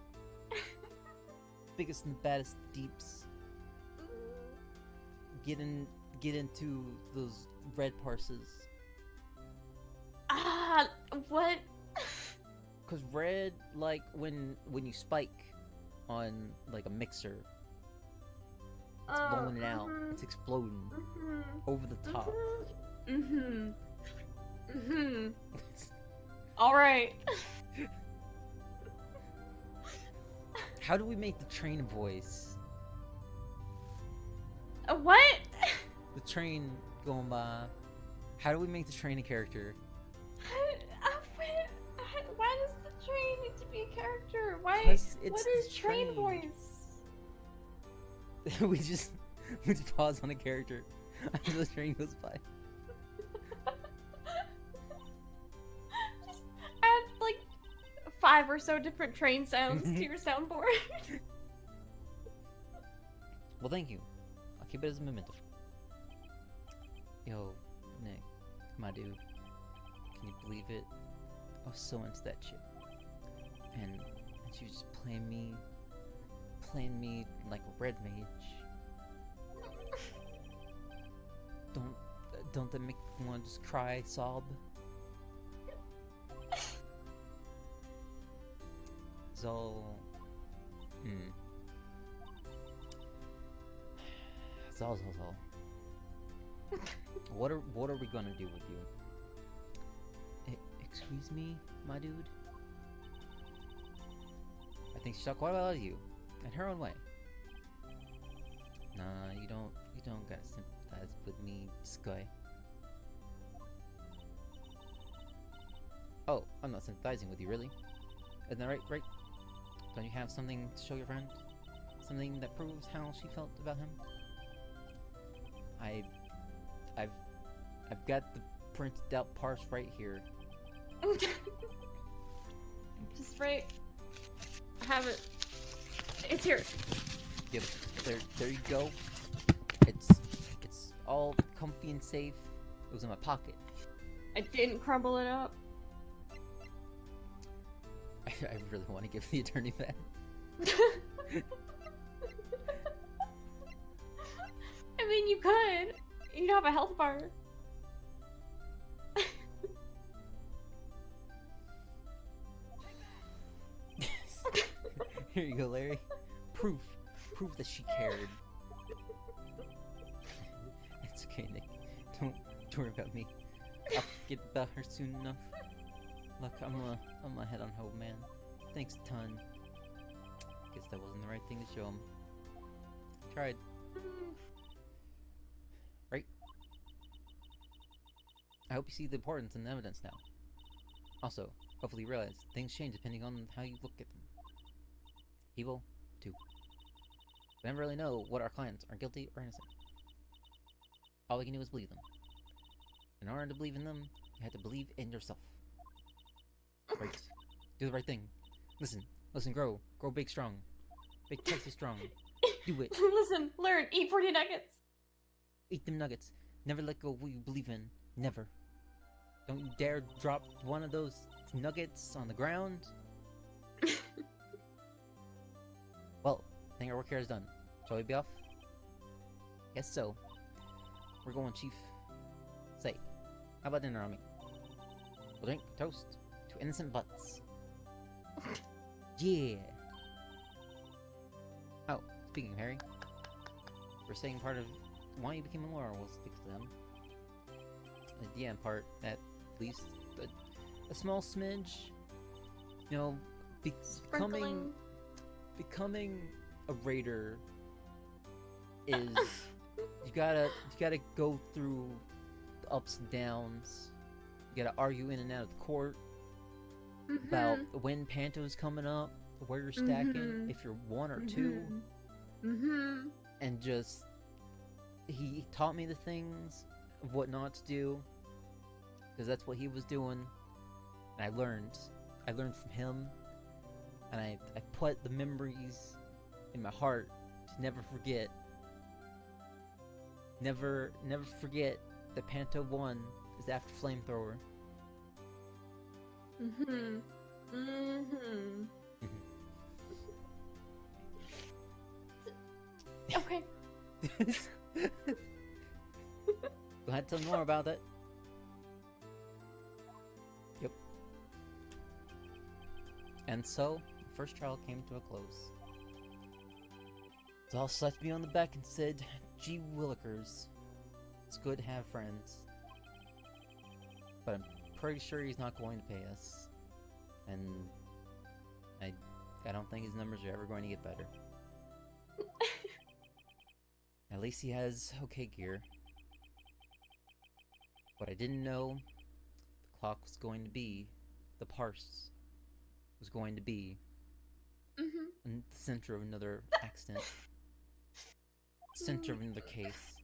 S1: Biggest and the baddest deeps. Get into those red parses.
S2: Ah, what?
S1: Cause red, like when you spike on like a mixer, it's blowing it out. It's exploding over the top.
S2: All right.
S1: How do we make the train voice?
S2: What?
S1: The train going by. How do we make the train a character?
S2: Why does the train need to be a character? Why?
S1: 'Cause it's
S2: What
S1: the
S2: is train
S1: train.
S2: voice?
S1: we just pause on a character after the train goes by.
S2: Just add like 5 or so different train sounds to your soundboard.
S1: Well, thank you. I'll keep it as a memento. Yo, Nick, my dude, can you believe it? I was so into that chick, and she was just playing me like a red mage. Don't that make me want to just cry, sob? Zal, Zal. What are we gonna do with you? Excuse me, my dude? I think she talked quite well out of you, in her own way. Nah, you don't gotta sympathize with me, Sky. Oh, I'm not sympathizing with you, really. Isn't that right? Don't you have something to show your friend? Something that proves how she felt about him? I've got the printed out parse right here.
S2: Just right. I have it. It's here.
S1: Yep, there you go. It's all comfy and safe. It was in my pocket.
S2: I didn't crumble it up.
S1: I really want to give the attorney that.
S2: I mean, you could. You'd have a health bar.
S1: Here you go, Larry. Proof that she cared. It's okay, Nick. Don't worry about me. I'll forget about her soon enough. Look, I'm gonna head on home, man. Thanks a ton. Guess that wasn't the right thing to show him. Tried. Right? I hope you see the importance in the evidence now. Also, hopefully you realize things change depending on how you look at them. He will, too. We never really know what our clients are guilty or innocent. All we can do is believe them. In order to believe in them, you have to believe in yourself. Right. Do the right thing. Listen, grow big, strong. Big Texas strong. Do it.
S2: Listen, learn, eat 40 nuggets.
S1: Eat them nuggets. Never let go of what you believe in. Never. Don't you dare drop one of those nuggets on the ground. Well, I think our work here is done. Shall we be off? Yes, so. We're going, Chief. Say, how about dinner on me? We'll drink toast to innocent butts. Yeah. Oh, speaking of Harry, we're saying part of why you became a lawyer will speak to them. Yeah, in part, at least, a small smidge. You know,
S2: Sprinkling.
S1: becoming a raider is you gotta go through the ups and downs. You gotta argue in and out of the court about when Panto's coming up, where you're stacking, if you're 1 or 2, and just he taught me the things of what not to do, because that's what he was doing, and I learned from him, and I put the memories in my heart to never forget. Never forget that Panto 1 is after Flamethrower.
S2: Okay.
S1: Go ahead, tell me more about that. Yep. And so, the first trial came to a close. Zal slapped me on the back and said, "Gee willikers, it's good to have friends. But I'm pretty sure he's not going to pay us. And I don't think his numbers are ever going to get better. At least he has okay gear. What I didn't know, the clock was going to be, the parse was going to be in the center of another accident. Center of another case.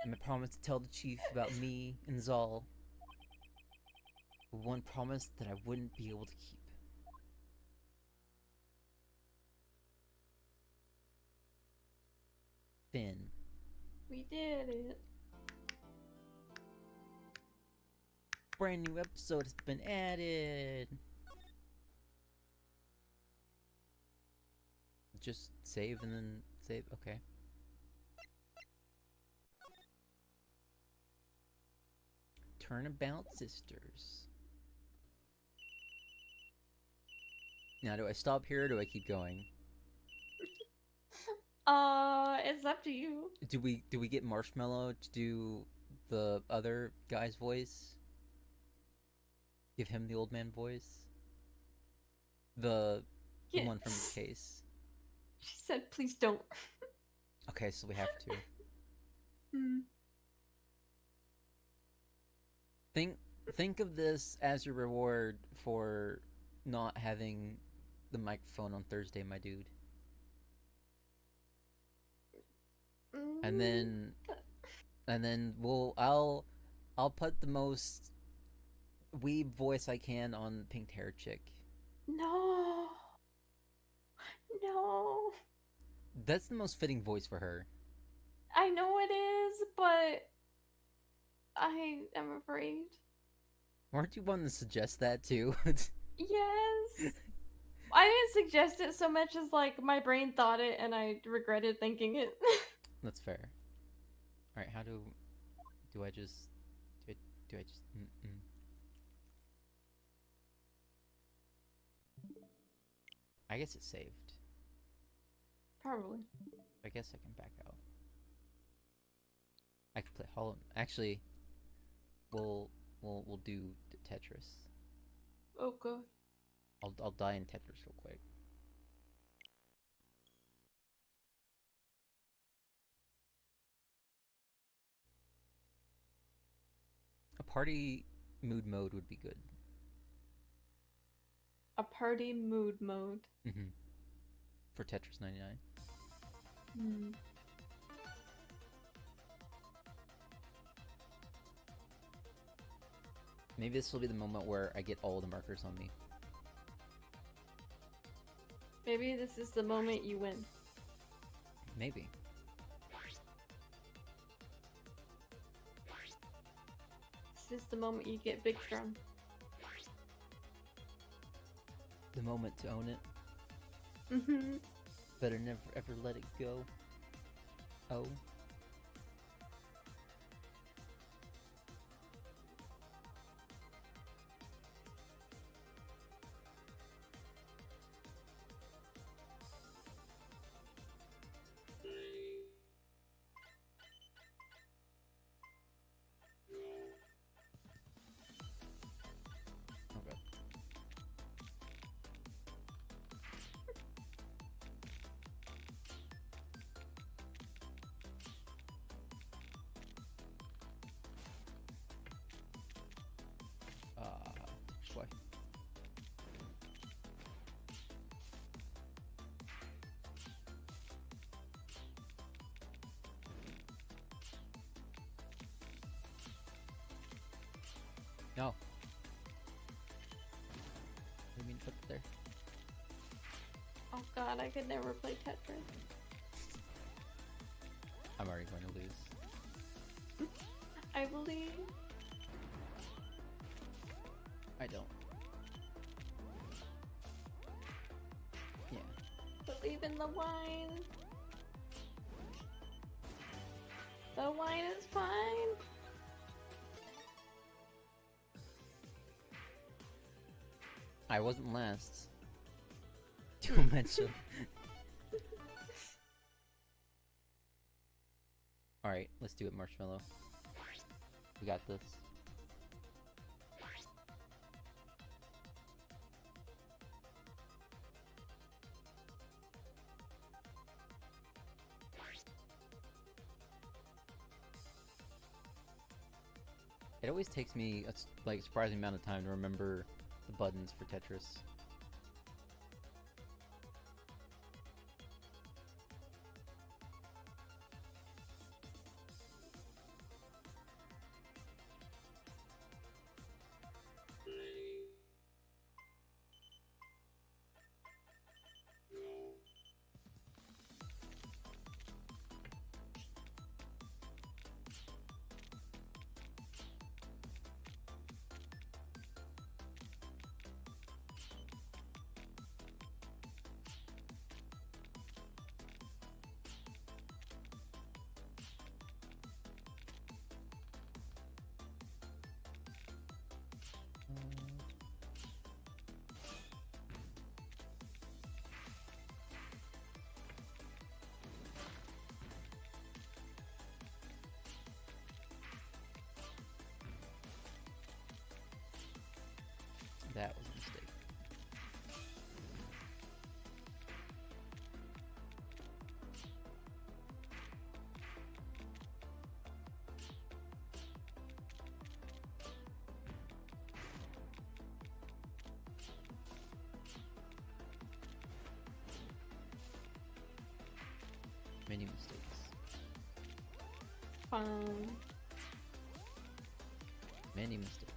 S1: And I promised to tell the chief about me and Zal. But one promise that I wouldn't be able to keep. Finn.
S2: We did it.
S1: Brand new episode has been added. Just save and then save. Okay. Turnabout Sisters. Now, do I stop here or do I keep going?
S2: It's up to you.
S1: Do we get Marshmallow to do the other guy's voice? Give him the old man voice? The
S2: Yes.
S1: one from the case.
S2: She said, please don't.
S1: Okay, so we have to. Think of this as your reward for not having the microphone on Thursday, my dude. And then I'll put the most weeb voice I can on Pink Hair Chick.
S2: No. No.
S1: That's the most fitting voice for her.
S2: I know it is, but I am afraid.
S1: Weren't you one to suggest that too?
S2: Yes. I didn't suggest it so much as like my brain thought it and I regretted thinking it.
S1: That's fair. All right, how do I just I guess it's saved.
S2: Probably.
S1: I guess I can back out. I can play Hollow. Actually, we'll do Tetris.
S2: Oh god.
S1: I'll die in Tetris real quick. A party mood mode would be good.
S2: A party mood mode.
S1: For Tetris 99. Maybe this will be the moment where I get all the markers on me.
S2: Maybe this is the moment you win.
S1: Maybe.
S2: This is the moment you get big drum.
S1: The moment to own it. Better never ever let it go. Oh. No. I didn't mean to put it there.
S2: Oh god, I could never play Tetris.
S1: I'm already going to lose.
S2: I believe.
S1: I don't. Yeah.
S2: Believe in the wine. The wine is fine.
S1: I wasn't last. To mention. Alright, let's do it, Marshmallow. We got this. It always takes me a surprising amount of time to remember the buttons for Tetris. That was a mistake. Many mistakes. Many mistakes.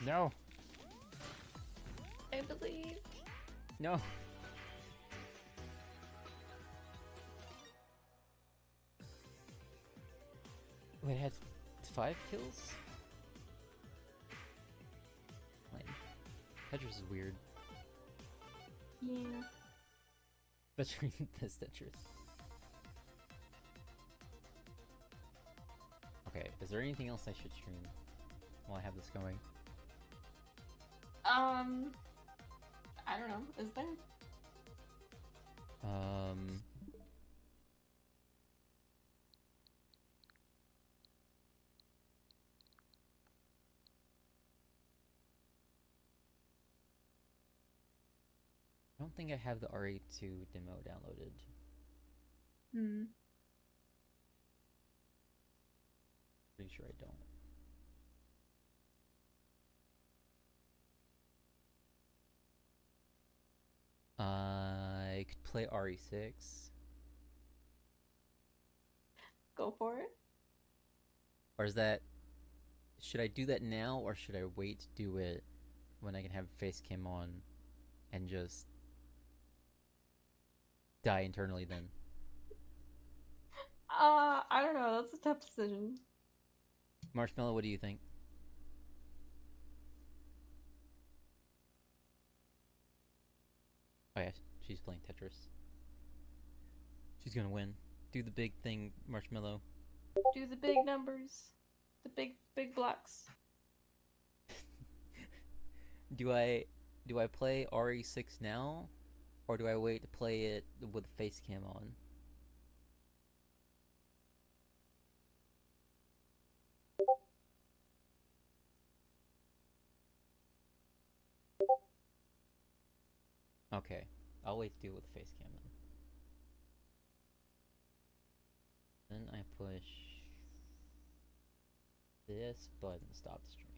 S1: No.
S2: I believe.
S1: No. Wait, it had 5 kills? Like, Tetris is weird.
S2: Yeah.
S1: Especially this Tetris. Okay, is there anything else I should stream while I have this going?
S2: I don't know. Is there?
S1: I don't think I have the RE2 demo downloaded. Pretty sure I don't. I could play RE6.
S2: Go for it.
S1: Or is that... Should I do that now, or should I wait to do it when I can have face cam on and just die internally then?
S2: I don't know. That's a tough decision.
S1: Marshmallow, what do you think? Oh yeah, she's playing Tetris. She's gonna win. Do the big thing, Marshmallow.
S2: Do the big numbers. The big blocks.
S1: Do I play RE6 now? Or do I wait to play it with face cam on? Okay, I'll wait to do it with face cam then. Then I push this button to stop the stream.